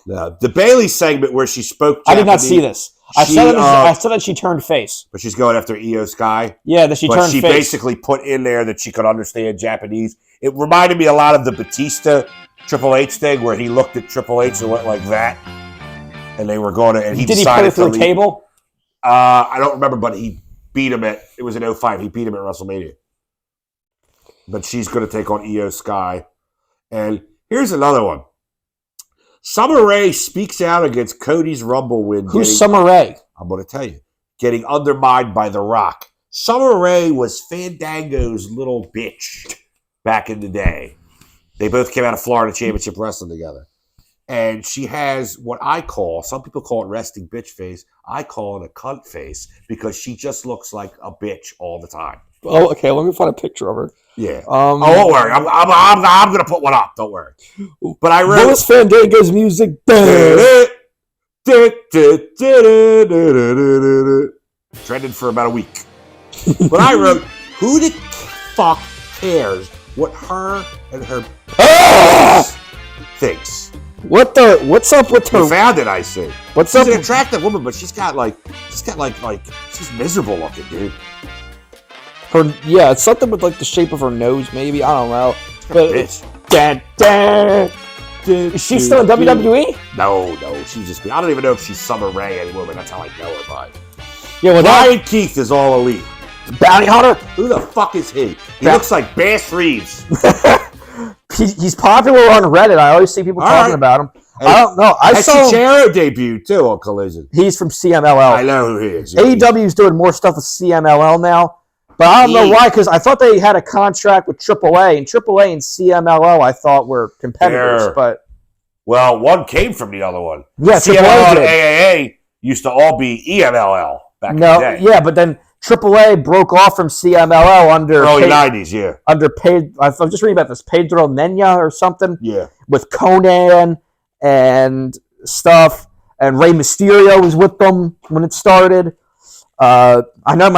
Now, the Bailey segment where she spoke Japanese, I did not see this. I saw that she turned face. but she's going after Io Sky. Yeah, that she But turned she face. basically put in there that she could understand Japanese. It reminded me a lot of the Batista Triple H thing where he looked at Triple H and went like that. And they were going to, and he Did he put decided her through to a leave. table? I don't remember, but he beat him it was in 05. He beat him at WrestleMania. But she's going to take on Io Sky. And here's another one. Summer Rae speaks out against Cody's Rumble win. Who's Summer Rae? I'm going to tell you. Getting undermined by The Rock. Summer Rae was Fandango's little bitch back in the day. They both came out of Florida Championship Wrestling together. And she has what I call, some people call it resting bitch face. I call it a cunt face because she just looks like a bitch all the time. Oh, okay. Let me find a picture of her. Yeah. Oh, don't worry. I'm going to put one up. Don't worry. But I wrote... Louis Fandango's music. Trending for about a week. But I wrote, who the fuck cares what her and her thinks? What's up with her? You found it, I see. What's She's up? an attractive woman, but she's miserable looking, dude. It's something with like the shape of her nose, maybe. I don't know. Bitch. Is she still in WWE? No, she's just. I don't even know if she's Summer Rae anymore, but that's how I know her by. Yeah, well, Ryan Keith is all elite. Bounty Hunter. Who the fuck is he? He looks like Bass Reeves. He's popular on Reddit. I always see people talking about him. I don't know. I saw Chicharro debuted too on Collision. He's from CMLL. I know who he is. AEW's doing more stuff with CMLL now, but I don't know why. Because I thought they had a contract with AAA, and AAA and CMLL I thought were competitors. But well, one came from the other one. Yeah, CMLL and did. AAA used to all be EMLL back in the day. Yeah, but then AAA broke off from CMLL under early '90s. Yeah, under I'm just reading about this Pedro Nena or something. Yeah, with Conan and stuff, and Rey Mysterio was with them when it started. I know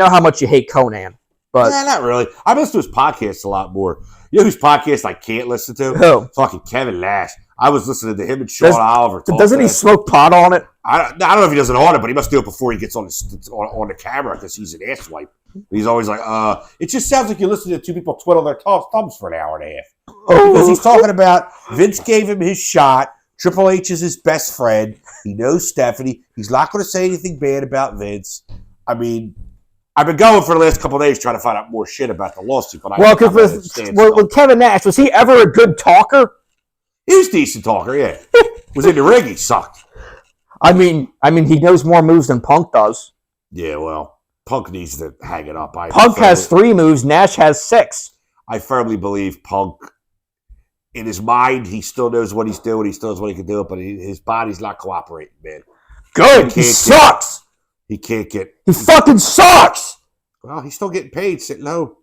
how much you hate Conan, But Nah, not really. I listen to his podcasts a lot more. You know whose podcast I can't listen to? Who? Fucking Kevin Nash. I was listening to him and Sean Oliver. Doesn't he smoke pot on it? I don't know if he does it on it, but he must do it before he gets on the camera because he's an asswipe. He's always like, it just sounds like you're listening to two people twiddle their thumbs for an hour and a half. Because he's talking about Vince gave him his shot. Triple H is his best friend. He knows Stephanie. He's not going to say anything bad about Vince. I mean, I've been going for the last couple of days trying to find out more shit about the lawsuit. But with Kevin Nash, was he ever a good talker? He was a decent talker, yeah. Was in the ring, he sucked. I mean, he knows more moves than Punk does. Yeah, well, Punk needs to hang it up. Punk has 3 moves. Nash has 6. I firmly believe Punk, in his mind, he still knows what he's doing. He still knows what he can do, but his body's not cooperating, man. Good. He sucks. He can't get... He fucking sucks. Well, he's still getting paid sitting home.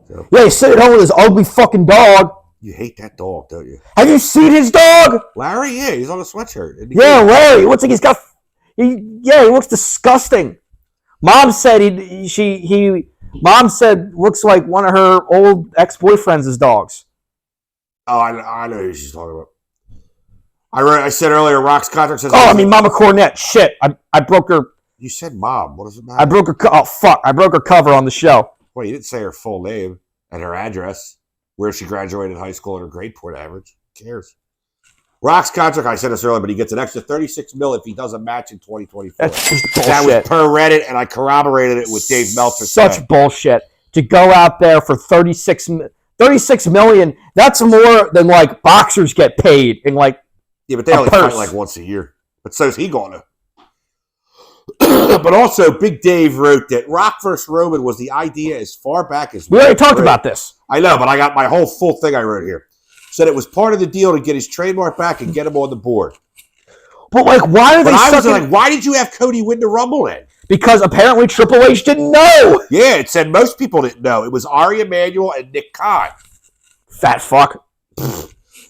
So. Yeah, he's sitting home with his ugly fucking dog. You hate that dog, don't you? Have you seen his dog? Larry? Yeah, he's on a sweatshirt. Yeah, Larry. It looks like he's got... he looks disgusting. Mom said Mom said looks like one of her old ex-boyfriends' dogs. Oh, I know who she's talking about. I said earlier, Rock's contract says... Mama Cornette. Shit. I broke her... You said Mom. What does it matter? I broke her... Oh, fuck. I broke her cover on the show. Well, you didn't say her full name and her address, where she graduated high school and her grade point average. Who cares? Rock's contract, I said this earlier, but he gets an extra $36 million if he does a match in 2024. That's just bullshit. That was per Reddit, and I corroborated it with Dave Meltzer. Such bullshit. To go out there for $36 million, that's more than, like, boxers get paid in, like, yeah, but they only fight, like, once a year. But so's he going to. But also, Big Dave wrote that Rock vs. Roman was the idea as far back as... We already talked about this. I know, but I got my whole full thing I wrote here. Said it was part of the deal to get his trademark back and get him on the board. But, like, why are they... I was like, why did you have Cody win the Rumble then? Because apparently Triple H didn't know. Yeah, it said most people didn't know. It was Ari Emanuel and Nick Khan. Fat fuck.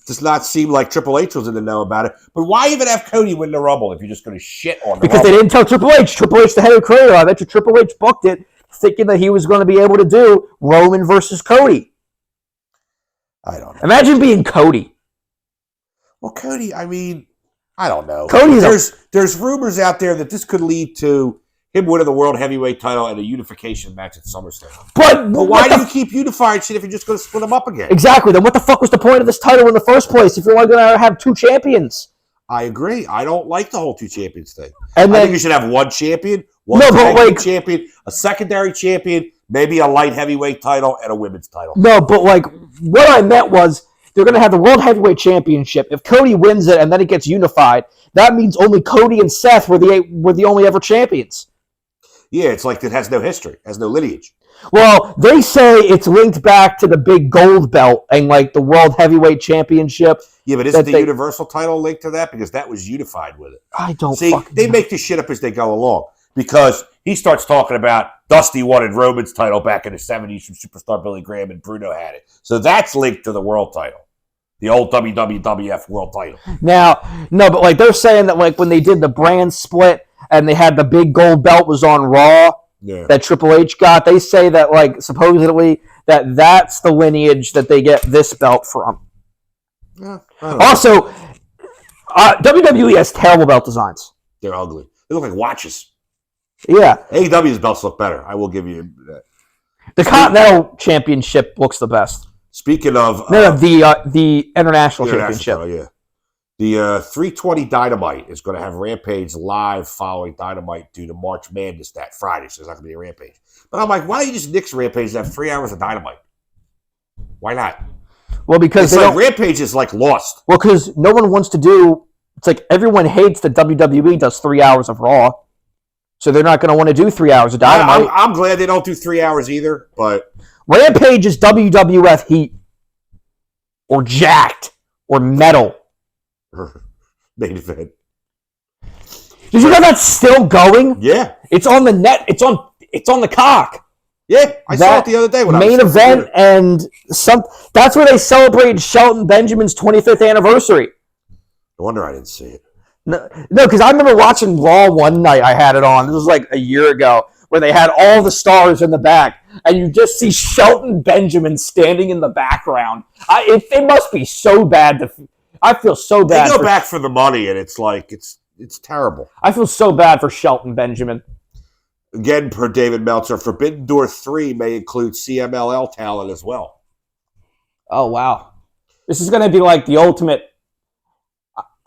Does not seem like Triple H was in the know about it. But why even have Cody win the Rumble if you're just going to shit on the Because Rumble? they didn't tell Triple H. Triple H, the head of creator. I bet you Triple H booked it thinking that he was going to be able to do Roman versus Cody. I don't know. Imagine being Cody. Well, Cody, I mean, I don't know. There's rumors out there that this could lead to him winning the World Heavyweight title and a unification match at SummerSlam. But why do you keep unifying shit if you're just going to split them up again? Exactly. Then what the fuck was the point of this title in the first place if you're only going to have 2 champions? I agree. I don't like the whole 2 champions thing. And I think you should have 1 champion, one champion, a secondary champion, maybe a light heavyweight title, and a women's title. No, but like what I meant was they're going to have the World Heavyweight Championship. If Cody wins it and then it gets unified, that means only Cody and Seth were the only ever champions. Yeah, it's like it has no history, has no lineage. Well, they say it's linked back to the big gold belt and like the World Heavyweight Championship. Yeah, but isn't the Universal title linked to that? Because that was unified with it. I don't they make this shit up as they go along. Because he starts talking about Dusty wanted Roman's title back in the 70s from Superstar Billy Graham and Bruno had it. So that's linked to the world title. The old WWF world title. Now, no, but like they're saying that like when they did the brand split and they had the big gold belt was on Raw that Triple H got, they say that like supposedly that's the lineage that they get this belt from. Yeah, also, WWE has terrible belt designs. They're ugly. They look like watches. Yeah. AEW's belts look better. I will give you that. The Continental Championship looks the best. Speaking of... the International Championship. Yeah. The 320 Dynamite is going to have Rampage live following Dynamite due to March Madness that Friday, so there's not going to be a Rampage. But I'm like, why don't you just nix Rampage and have 3 hours of Dynamite? Why not? Well, because Rampage is like lost. Well, because no one wants to do... It's like everyone hates that WWE does 3 hours of Raw. So they're not going to want to do 3 hours of Dynamite. I'm glad they don't do 3 hours either, but... Rampage is WWF Heat. Or Jacked. Or Metal. Main event. Did you know that's still going? Yeah. It's on the net. It's on the cock. Yeah, I saw it the other day when main event and that's where they celebrated Shelton Benjamin's 25th anniversary. No wonder I didn't see it. No, because I remember watching Raw one night. I had it on. This was like a year ago, where they had all the stars in the back. and you just see Shelton Benjamin standing in the background. It must be so bad. I feel so bad. They go back for the money, and it's like it's terrible. I feel so bad for Shelton Benjamin. Again, per David Meltzer, Forbidden Door 3 may include CMLL talent as well. Oh, wow. This is going to be like the ultimate.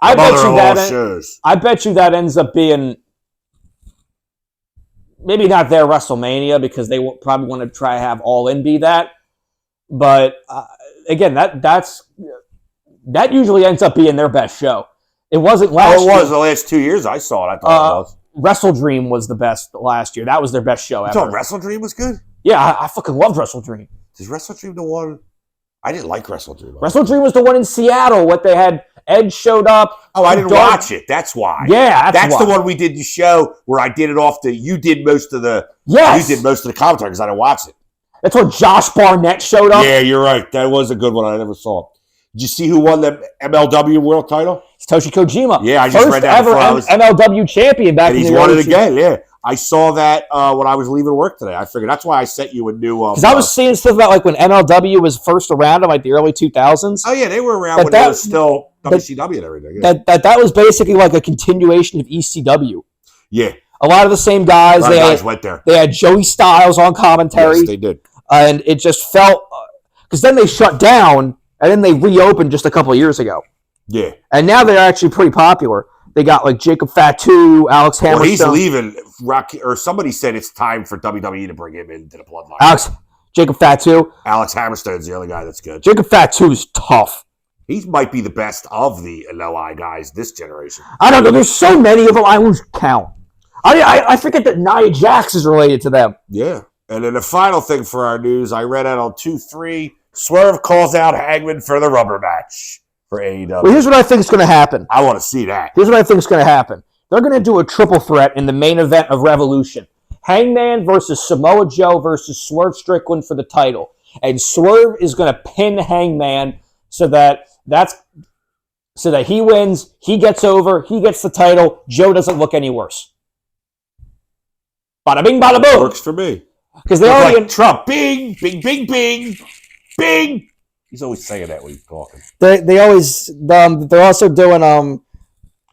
I bet you that ends up being maybe not their WrestleMania because they will probably want to try to have All In be that. But again, that usually ends up being their best show. It wasn't last year. It was the last 2 years I saw it. I thought it was. Wrestle Dream was the best last year. That was their best show ever. You thought Wrestle Dream was good? Yeah, I fucking loved Wrestle Dream. Is Wrestle Dream the one? I didn't like Wrestle Dream. Wrestle Dream was the one in Seattle. What they had, Edge showed up. Oh, I didn't watch it. That's why. Yeah, that's the one we did the show where I did it off the. You did most of the. Yes. You did most of the commentary because I didn't watch it. That's when Josh Barnett showed up. Yeah, you're right. That was a good one. I never saw it. Did you see who won the MLW World Title? It's Toshi Kojima. Yeah, I just read that before. First ever MLW champion back in the And he's won it again, yeah. I saw that when I was leaving work today. I figured that's why I sent you a new... Because I was seeing stuff about like when MLW was first around in like the early 2000s. Oh, yeah, they were around when it was still WCW and everything. Yeah. That was basically like a continuation of ECW. Yeah. A lot of the same guys. A lot of guys went there. They had Joey Styles on commentary. Yes, they did. And it just felt... Because then they shut down... And then they reopened just a couple of years ago. Yeah. And now they're actually pretty popular. They got like Jacob Fatu, Alex Hammerstone. Well, he's leaving. Rocky, or somebody said it's time for WWE to bring him into the bloodline. Jacob Fatu. Alex Hammerstone's the other guy that's good. Jacob Fatu's tough. He might be the best of the LOI guys this generation. I don't know. There's so many of them, I lose count. I forget that Nia Jax is related to them. Yeah. And then the final thing for our news, I read out on 2-3. Swerve calls out Hangman for the rubber match for AEW. Well, here's what I think is going to happen. I want to see that. Here's what I think is going to happen. They're going to do a triple threat in the main event of Revolution. Hangman versus Samoa Joe versus Swerve Strickland for the title. And Swerve is going to pin Hangman so that he wins, he gets over, he gets the title, Joe doesn't look any worse. Bada bing, bada boom. Works for me. Because they already like Trump. Bing, bing, bing, bing. Bing! He's always saying that when he's talking. They're also doing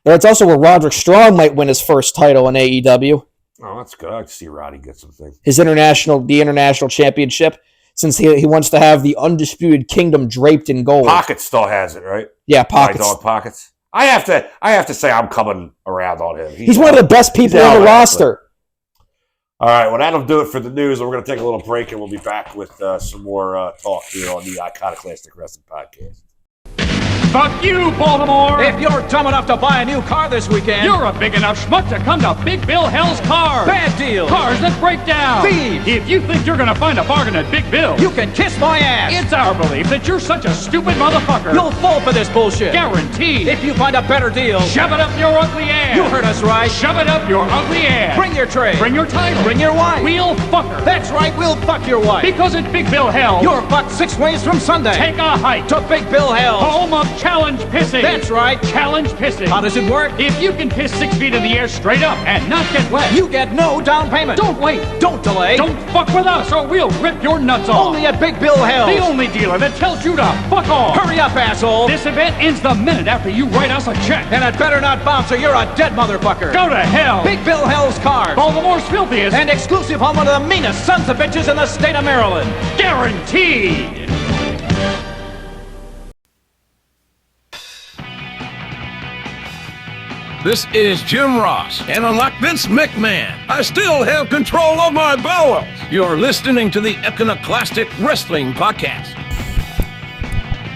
it's also where Roderick Strong might win his first title in AEW. Oh, that's good. I'd see Roddy get something. The international championship, since he wants to have the undisputed kingdom draped in gold. Pockets still has it, right? Yeah, Pockets. My dog Pockets. I have to say I'm coming around on him. He's one of the best people on the roster. All right, well, that'll do it for the news. We're going to take a little break, and we'll be back with some more talk here on the Iconoclastic Wrestling Podcast. Fuck you, Baltimore! If you're dumb enough to buy a new car this weekend, You're a big enough schmuck to come to Big Bill Hell's Cars! bad deal. Cars that break down! Thieves. If you think you're gonna find a bargain at Big Bill, You can kiss my ass. it's our belief that you're such a stupid motherfucker. You'll fall for this bullshit. Guaranteed. If you find a better deal, Shove it up your ugly ass! you heard us right. Shove it up your ugly ass! Bring your tray. Bring your title! Bring your wife. We'll fuck her! That's right, we'll fuck your wife. Because at Big Bill Hell, You're fucked 6 ways from Sunday. take a hike to Big Bill Hell. home of challenge pissing! That's right. Challenge pissing! How does it work? If you can piss 6 feet in the air straight up and not get wet, You get no down payment. don't wait! Don't delay. Don't fuck with us or we'll rip your nuts off! Only at Big Bill Hell. The only dealer that tells you to fuck off! Hurry up, asshole. This event ends the minute after you write us a check! And it better not bounce or you're a dead motherfucker. Go to hell! Big Bill Hell's Cars. Baltimore's filthiest And exclusive on one of the meanest sons of bitches in the state of Maryland. guaranteed! This is Jim Ross, and unlike Vince McMahon, I still have control of my bowels. You're listening to the Iconoclastic Wrestling Podcast.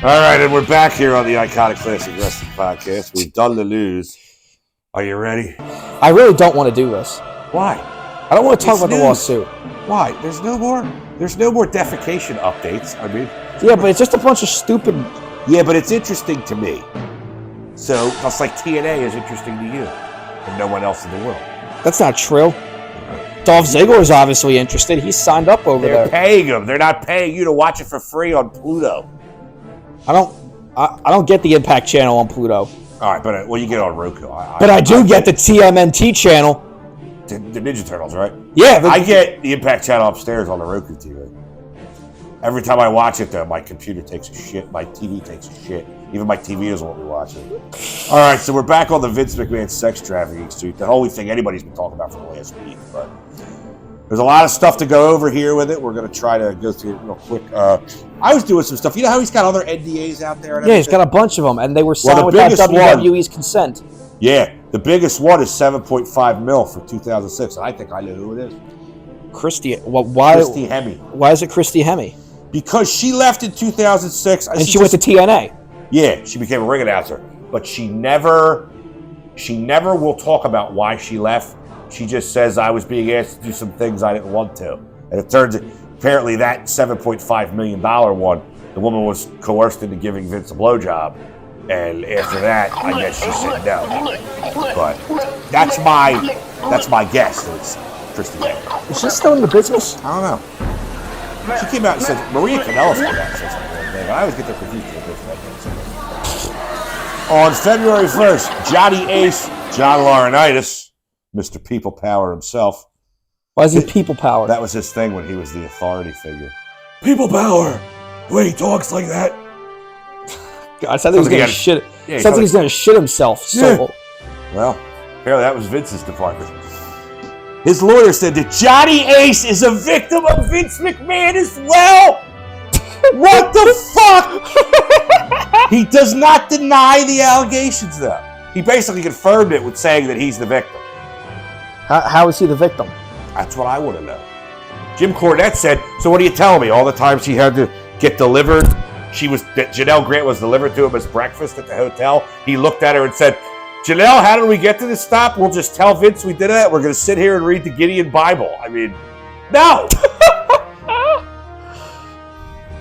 All right, and we're back here on the Iconoclastic Wrestling Podcast. We've done the news. Are you ready? I really don't want to do this. Why? I don't want to talk It's about the news. lawsuit. Why? There's no more defecation updates. I mean, Yeah, but it's just a bunch of stupid... yeah, but it's interesting to me. So, that's like TNA is interesting to you and no one else in the world. That's not true. Dolph Ziggler is obviously interested. He's signed up over They're there. paying them. They're not paying you to watch it for free on Pluto. I don't get the Impact channel on Pluto. All right, but you get on Roku. But I do get the TMNT channel. The Ninja Turtles, right? Yeah, I get the Impact Channel upstairs on the Roku TV. Every time I watch it, though, my computer takes a shit. My TV takes a shit. Even my TV doesn't want me watching it. All right, so we're back on the Vince McMahon sex trafficking street. The only thing anybody's been talking about for the last week. But there's a lot of stuff to go over here with it. We're going to try to go through it real quick. I was doing some stuff. You know how he's got other NDAs out there? Yeah, he's got a bunch of them, and they were signed without WWE's consent. Yeah, the biggest one is $7.5 million for 2006, and I think I know who it is. Christy, why? Christy Hemme. Why is it Christy Hemme? Because she left in 2006, and she went to TNA. Yeah, she became a ring announcer, but she never will talk about why she left. She just says, I was being asked to do some things I didn't want to. And it turns out, apparently that $7.5 million one, the woman was coerced into giving Vince a blowjob. And after that, I guess she said no. But that's my guess. It's Christy Hemme. Is she still in the business? I don't know. She came out and said, Maria Kanellis came out and said something. I always get their confused. On February 1st, Johnny Ace, John Laurinaitis, Mr. People Power himself. Why is he people power? That was his thing when he was the authority figure. People power. The way he talks like that. God, sounds like he's gonna shit. Yeah, sounds like he's gonna shit himself. So. Well, apparently that was Vince's department. His lawyer said that Johnny Ace is a victim of Vince McMahon as well. What the fuck? He does not deny the allegations, though. He basically confirmed it with saying that he's the victim. How is he the victim? That's what I want to know. Jim Cornette said, so what are you telling me? All the time she had to get delivered, that Janelle Grant was delivered to him as breakfast at the hotel. He looked at her and said, Janelle, how did we get to this stop? We'll just tell Vince we did that. We're going to sit here and read the Gideon Bible. I mean, no.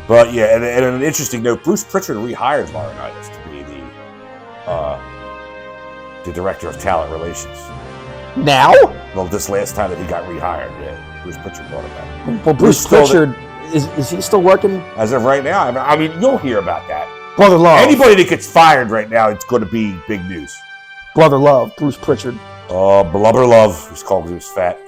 But yeah, and an interesting note, Bruce Pritchard rehired Laurinaitis to be the director of talent relations. Now? Well, this last time that he got rehired, yeah, Bruce Pritchard brought him back. Well, Bruce Pritchard, is he still working? As of right now, I mean, you'll hear about that. Brother Love. Anybody that gets fired right now, it's going to be big news. Brother Love, Bruce Pritchard. Oh, Blubber Love, he's called because he was fat.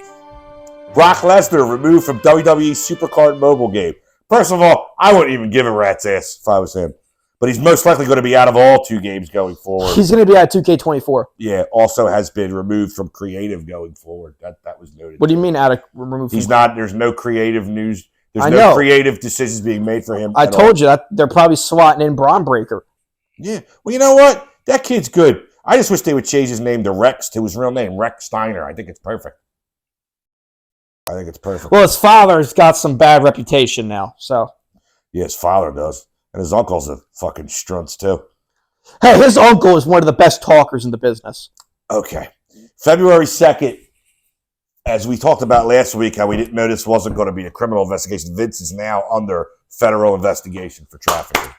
Brock Lesnar removed from WWE Supercard mobile game. First of all, I wouldn't even give a rat's ass if I was him. But he's most likely going to be out of all 2 games going forward. He's going to be at 2K24. Yeah, also has been removed from creative going forward. That was noted. What do you mean out of removed? He's not. There's no creative news. There's no creative decisions being made for him. I told you that they're probably swatting in Braun Breaker. Yeah. Well, you know what? That kid's good. I just wish they would change his name to Rex to his real name, Rex Steiner. I think it's perfect. Well, his father's got some bad reputation now, so. Yeah, his father does. And his uncle's a fucking strunts, too. Hey, his uncle is one of the best talkers in the business. Okay. February 2nd, as we talked about last week, how we didn't know this wasn't going to be a criminal investigation. Vince is now under federal investigation for trafficking.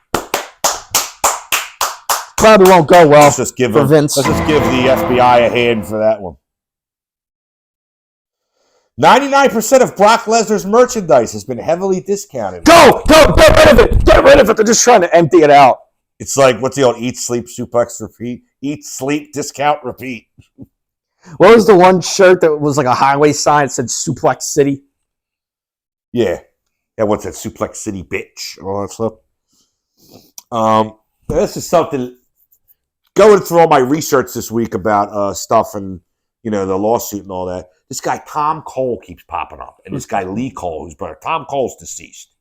Probably won't go well for Vince. Let's just give the FBI a hand for that one. 99% of Brock Lesnar's merchandise has been heavily discounted. Go! Get rid of it! Get rid of it! They're just trying to empty it out. It's like, what's the old eat, sleep, suplex, repeat? Eat, sleep, discount, repeat. What was the one shirt that was like a highway sign that said Suplex City? Yeah. Yeah, what's that? Suplex City, bitch. All that stuff. This is something, going through all my research this week about stuff and, the lawsuit and all that. This guy, Tom Cole, keeps popping up. And this guy, Lee Cole, whose brother, Tom Cole's deceased.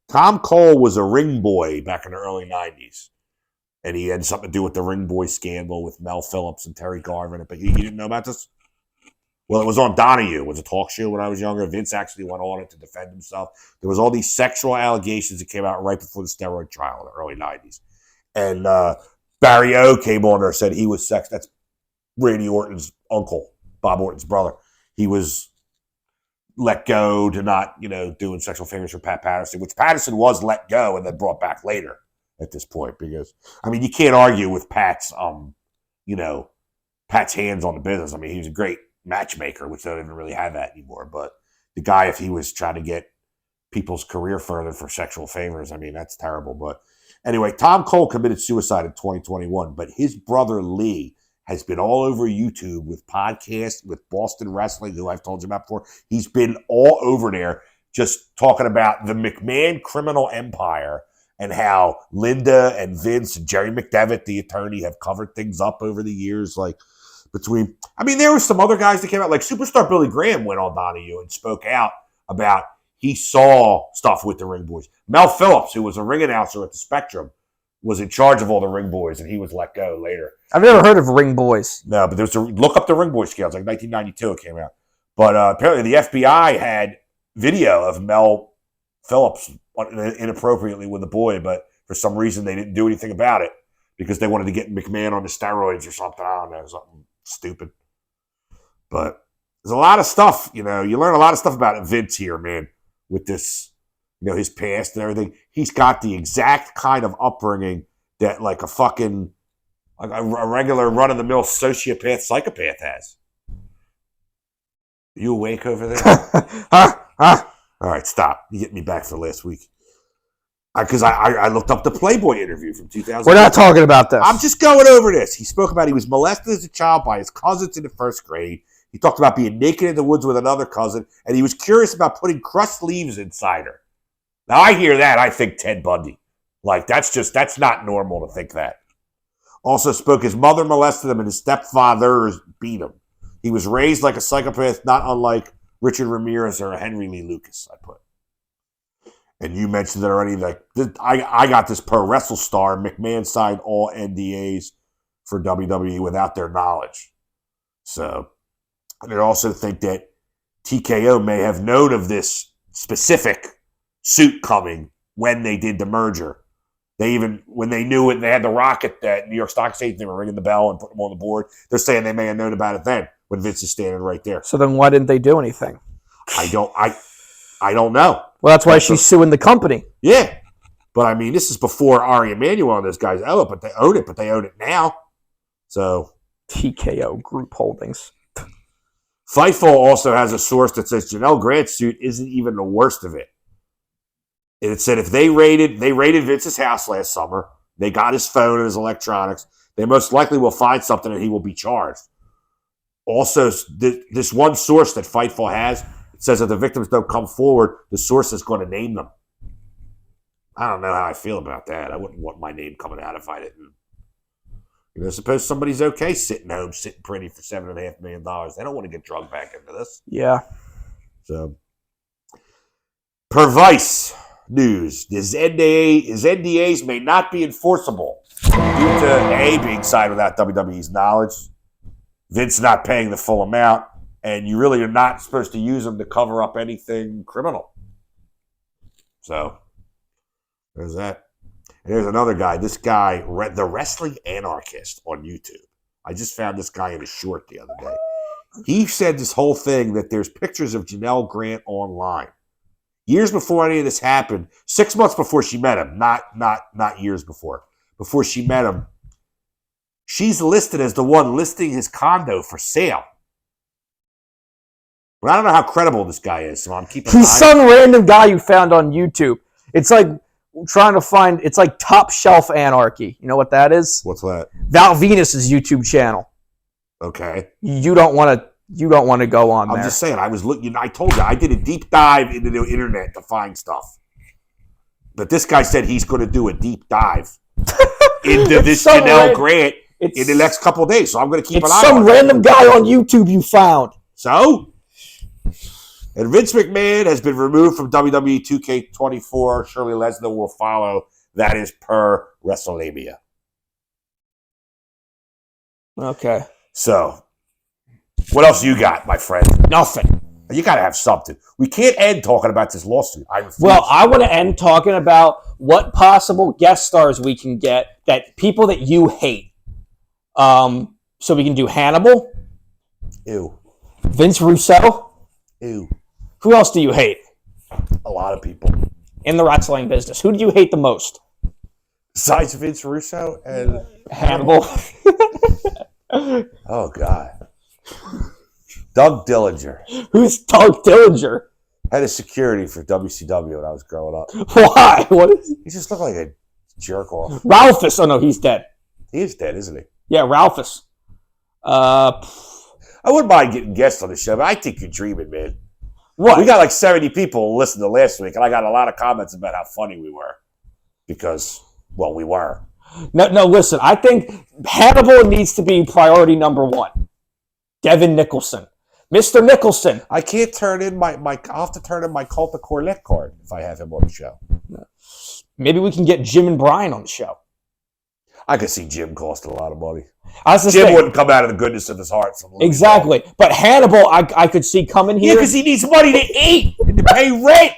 Tom Cole was a ring boy back in the early 90s. And he had something to do with the ring boy scandal with Mel Phillips and Terry Garvin. But you didn't know about this? Well, it was on Donahue. It was a talk show when I was younger. Vince actually went on it to defend himself. There was all these sexual allegations that came out right before the steroid trial in the early 90s. And Barry O came on there and said he was sex. That's Randy Orton's uncle, Bob Orton's brother. He was let go to not, doing sexual favors for Pat Patterson, which Patterson was let go and then brought back later at this point. Because, you can't argue with Pat's, Pat's hands on the business. He was a great matchmaker, which they don't even really have that anymore. But the guy, if he was trying to get people's career further for sexual favors, that's terrible. But anyway, Tom Cole committed suicide in 2021, but his brother Lee has been all over YouTube with podcasts, with Boston Wrestling, who I've told you about before. He's been all over there just talking about the McMahon criminal empire and how Linda and Vince and Jerry McDevitt, the attorney, have covered things up over the years. Like there were some other guys that came out, like Superstar Billy Graham went on Donahue and spoke out about he saw stuff with the Ring Boys. Mel Phillips, who was a ring announcer at the Spectrum, was in charge of all the Ring Boys, and he was let go later. I've never heard of Ring Boys. No, but look up the Ring Boy scales, like 1992 it came out. But apparently the FBI had video of Mel Phillips inappropriately with a boy, but for some reason they didn't do anything about it because they wanted to get McMahon on the steroids or something. I don't know, something stupid. But there's a lot of stuff, you learn a lot of stuff about Vince here, man, with this, his past and everything. He's got the exact kind of upbringing that like a regular run-of-the-mill sociopath, psychopath has. Are you awake over there? All right, stop. You get me back for last week. Because I looked up the Playboy interview from 2000. We're not talking about this. I'm just going over this. He spoke about he was molested as a child by his cousins in the first grade. He talked about being naked in the woods with another cousin, and he was curious about putting crushed leaves inside her. Now, I hear that. I think Ted Bundy. Like, that's not normal to think that. Also spoke his mother molested him and his stepfather beat him. He was raised like a psychopath, not unlike Richard Ramirez or Henry Lee Lucas, I put. And you mentioned it already. Like I got this per Wrestle Star. McMahon signed all NDAs for WWE without their knowledge. So I also think that TKO may have known of this specific suit coming when they did the merger. When they knew it, they had the Rocket at New York Stock Exchange. They were ringing the bell and putting them on the board. They're saying they may have known about it then when Vince is standing right there. So then why didn't they do anything? I don't know. Well, that's why she's suing the company. Yeah. But, this is before Ari Emanuel and those guys own it, but they own it now. So. TKO Group Holdings. Fightful also has a source that says Janelle Grant's suit isn't even the worst of it. And it said if they raided Vince's house last summer, they got his phone and his electronics, they most likely will find something and he will be charged. Also, this one source that Fightful has, it says if the victims don't come forward, the source is going to name them. I don't know how I feel about that. I wouldn't want my name coming out if I didn't. Suppose somebody's okay sitting home, sitting pretty for $7.5 million. They don't want to get drugged back into this. Yeah. So, per Vice News, his NDAs may not be enforceable due to A, being signed without WWE's knowledge, Vince not paying the full amount, and you really are not supposed to use them to cover up anything criminal. So, there's that. And there's another guy, this guy, the Wrestling Anarchist on YouTube. I just found this guy in a short the other day. He said this whole thing that there's pictures of Janelle Grant online. Years before any of this happened, 6 months before she met him, not years before she met him, she's listed as the one listing his condo for sale. But I don't know how credible this guy is, so I'm keeping an eye. He's some random guy you found on YouTube. It's like trying to find, it's like Top Shelf Anarchy. You know what that is? What's that? Val Venus's YouTube channel. Okay. You don't want to go on there. I'm just saying, I was looking, I told you, I did a deep dive into the internet to find stuff. But this guy said he's going to do a deep dive into this Janelle Grant in the next couple of days. So I'm going to keep an eye on it. It's some random guy on YouTube you found. So? And Vince McMahon has been removed from WWE 2K24. Shirley Lesnar will follow. That is per WrestleMania. Okay. So, what else you got, my friend? Nothing. You got to have something. We can't end talking about this lawsuit. Well, I want to end talking about what possible guest stars we can get, that people that you hate. So we can do Hannibal. Ew. Vince Russo. Ew. Who else do you hate? A lot of people. In the wrestling business. Who do you hate the most? Besides Vince Russo and Hannibal. Oh, God. Doug Dillinger. Who's Doug Dillinger? Head of security for WCW when I was growing up. Why? What is He just looked like a jerk off. Ralphus? Oh, no, he's dead. He is dead, isn't he? Yeah, Ralphus. I wouldn't mind getting guests on the show, but I think you're dreaming, man. What? We got like 70 people listen to last week, and I got a lot of comments about how funny we were. Because, well, we were. No, listen. I think Hannibal needs to be priority number one. Devin Nicholson. Mr. Nicholson. I can't turn in I'll have to turn in my Cult of Corlett card if I have him on the show. Maybe we can get Jim and Brian on the show. I could see Jim costing a lot of money. Jim wouldn't come out of the goodness of his heart. Exactly. But Hannibal, I could see coming here. Yeah, because he needs money to eat and to pay rent.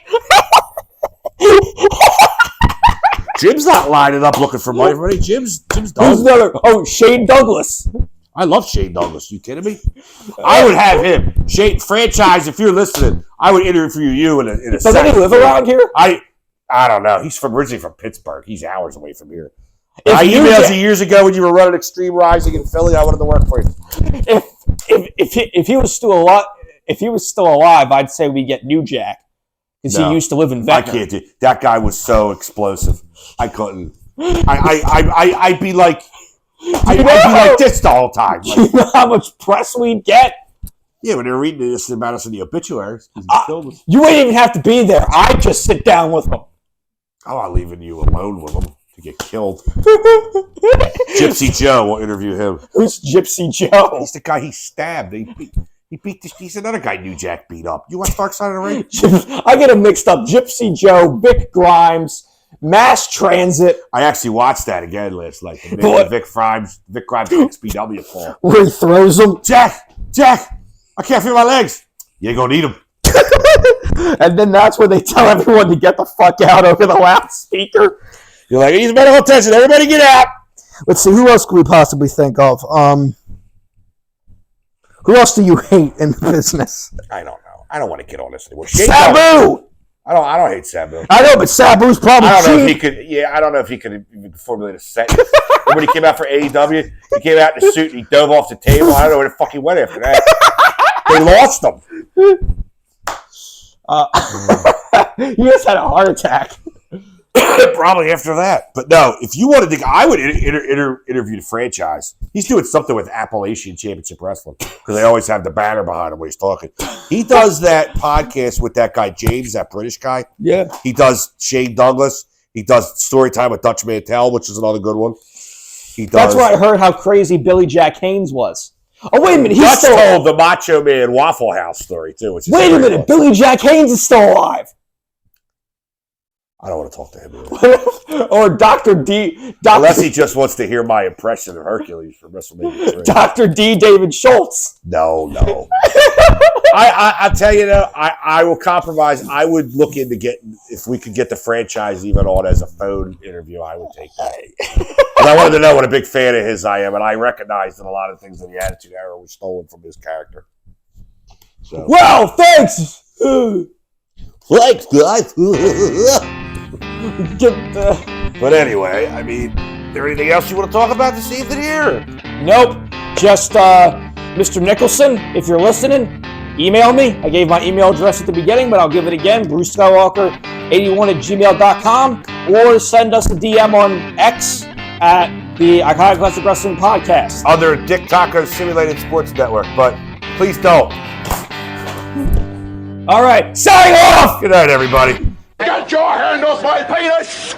Jim's not lining up looking for money. Jim's done. Who's another? Oh, Shane Douglas. I love Shane Douglas. You kidding me? I would have him. Shane, franchise, if you're listening, I would interview you in a Does second. he live around here? I don't know. He's originally from Pittsburgh. He's hours away from here. If I you emailed you years ago when you were running Extreme Rising in Philly. I wanted to work for you. If he was still alive, I'd say we get New Jack because he used to live in Ventnor. I can't do that. Guy was so explosive. I couldn't. I'd be like, I'd be like this the whole time. Like, You know how much press we'd get? yeah, when they were reading this about us in the obituaries, You wouldn't even have to be there. I'd just sit down with him. I'm not leaving you alone with him to get killed. Gypsy Joe, we'll interview him. Who's Gypsy Joe? He's the guy he stabbed. He's another guy New Jack beat up. You watch Dark Side of the Ring? I get him mixed up. Gypsy Joe, Vic Grimes, Mass Transit. I actually watched that again last night. The Vic Grimes XPW fall. Where he throws them. Jack, I can't feel my legs. You ain't gonna need them. And then that's where they tell everyone to get the fuck out over the loudspeaker. You're like, he's medical attention. Everybody get out. Let's see, who else could we possibly think of? Who else do you hate in the business? I don't know. I don't want to get on this anymore. Sabu! I don't hate Sabu. I know, but Sabu's probably I don't know if cheap. he could. Yeah, I don't know if he could even formulate a sentence. When he came out for AEW, he came out in a suit and he dove off the table. I don't know where the fuck he went after that. They lost him. He just had a heart attack. Probably after that. But no, if you wanted to, I would interview the franchise. He's doing something with Appalachian Championship Wrestling because they always have the banner behind him when he's talking. He does that podcast with that guy James, that British guy. Yeah. He does Shane Douglas. He does Storytime with Dutch Mantel, which is another good one. He does. That's where I heard how crazy Billy Jack Haynes was. Oh, wait a minute. Dutch told the Macho Man Waffle House story, too. Which is wait a minute. Billy Jack Haynes is still alive. I don't want to talk to him anymore. Or Dr. D. Unless he just wants to hear my impression of Hercules from WrestleMania 3. Dr. D. David Schultz. No. I tell you though, I will compromise. I would look into getting, if we could get the franchise even on as a phone interview, I would take that. But I wanted to know what a big fan of his I am, and I recognized that a lot of things in the Attitude Era were stolen from his character. So. Well, thanks. Thanks, guys. But anyway, I mean, is there anything else you want to talk about this evening here? Nope. Just Mr. Nicholson, if you're listening, email me. I gave my email address at the beginning, but I'll give it again, bruceskywalker81@gmail.com, or send us a DM on X at the Iconoclastic Wrestling Podcast. Under Dick Taco Simulated Sports Network, but please don't. All right, sign off! Good night, everybody. Get your hand off my penis!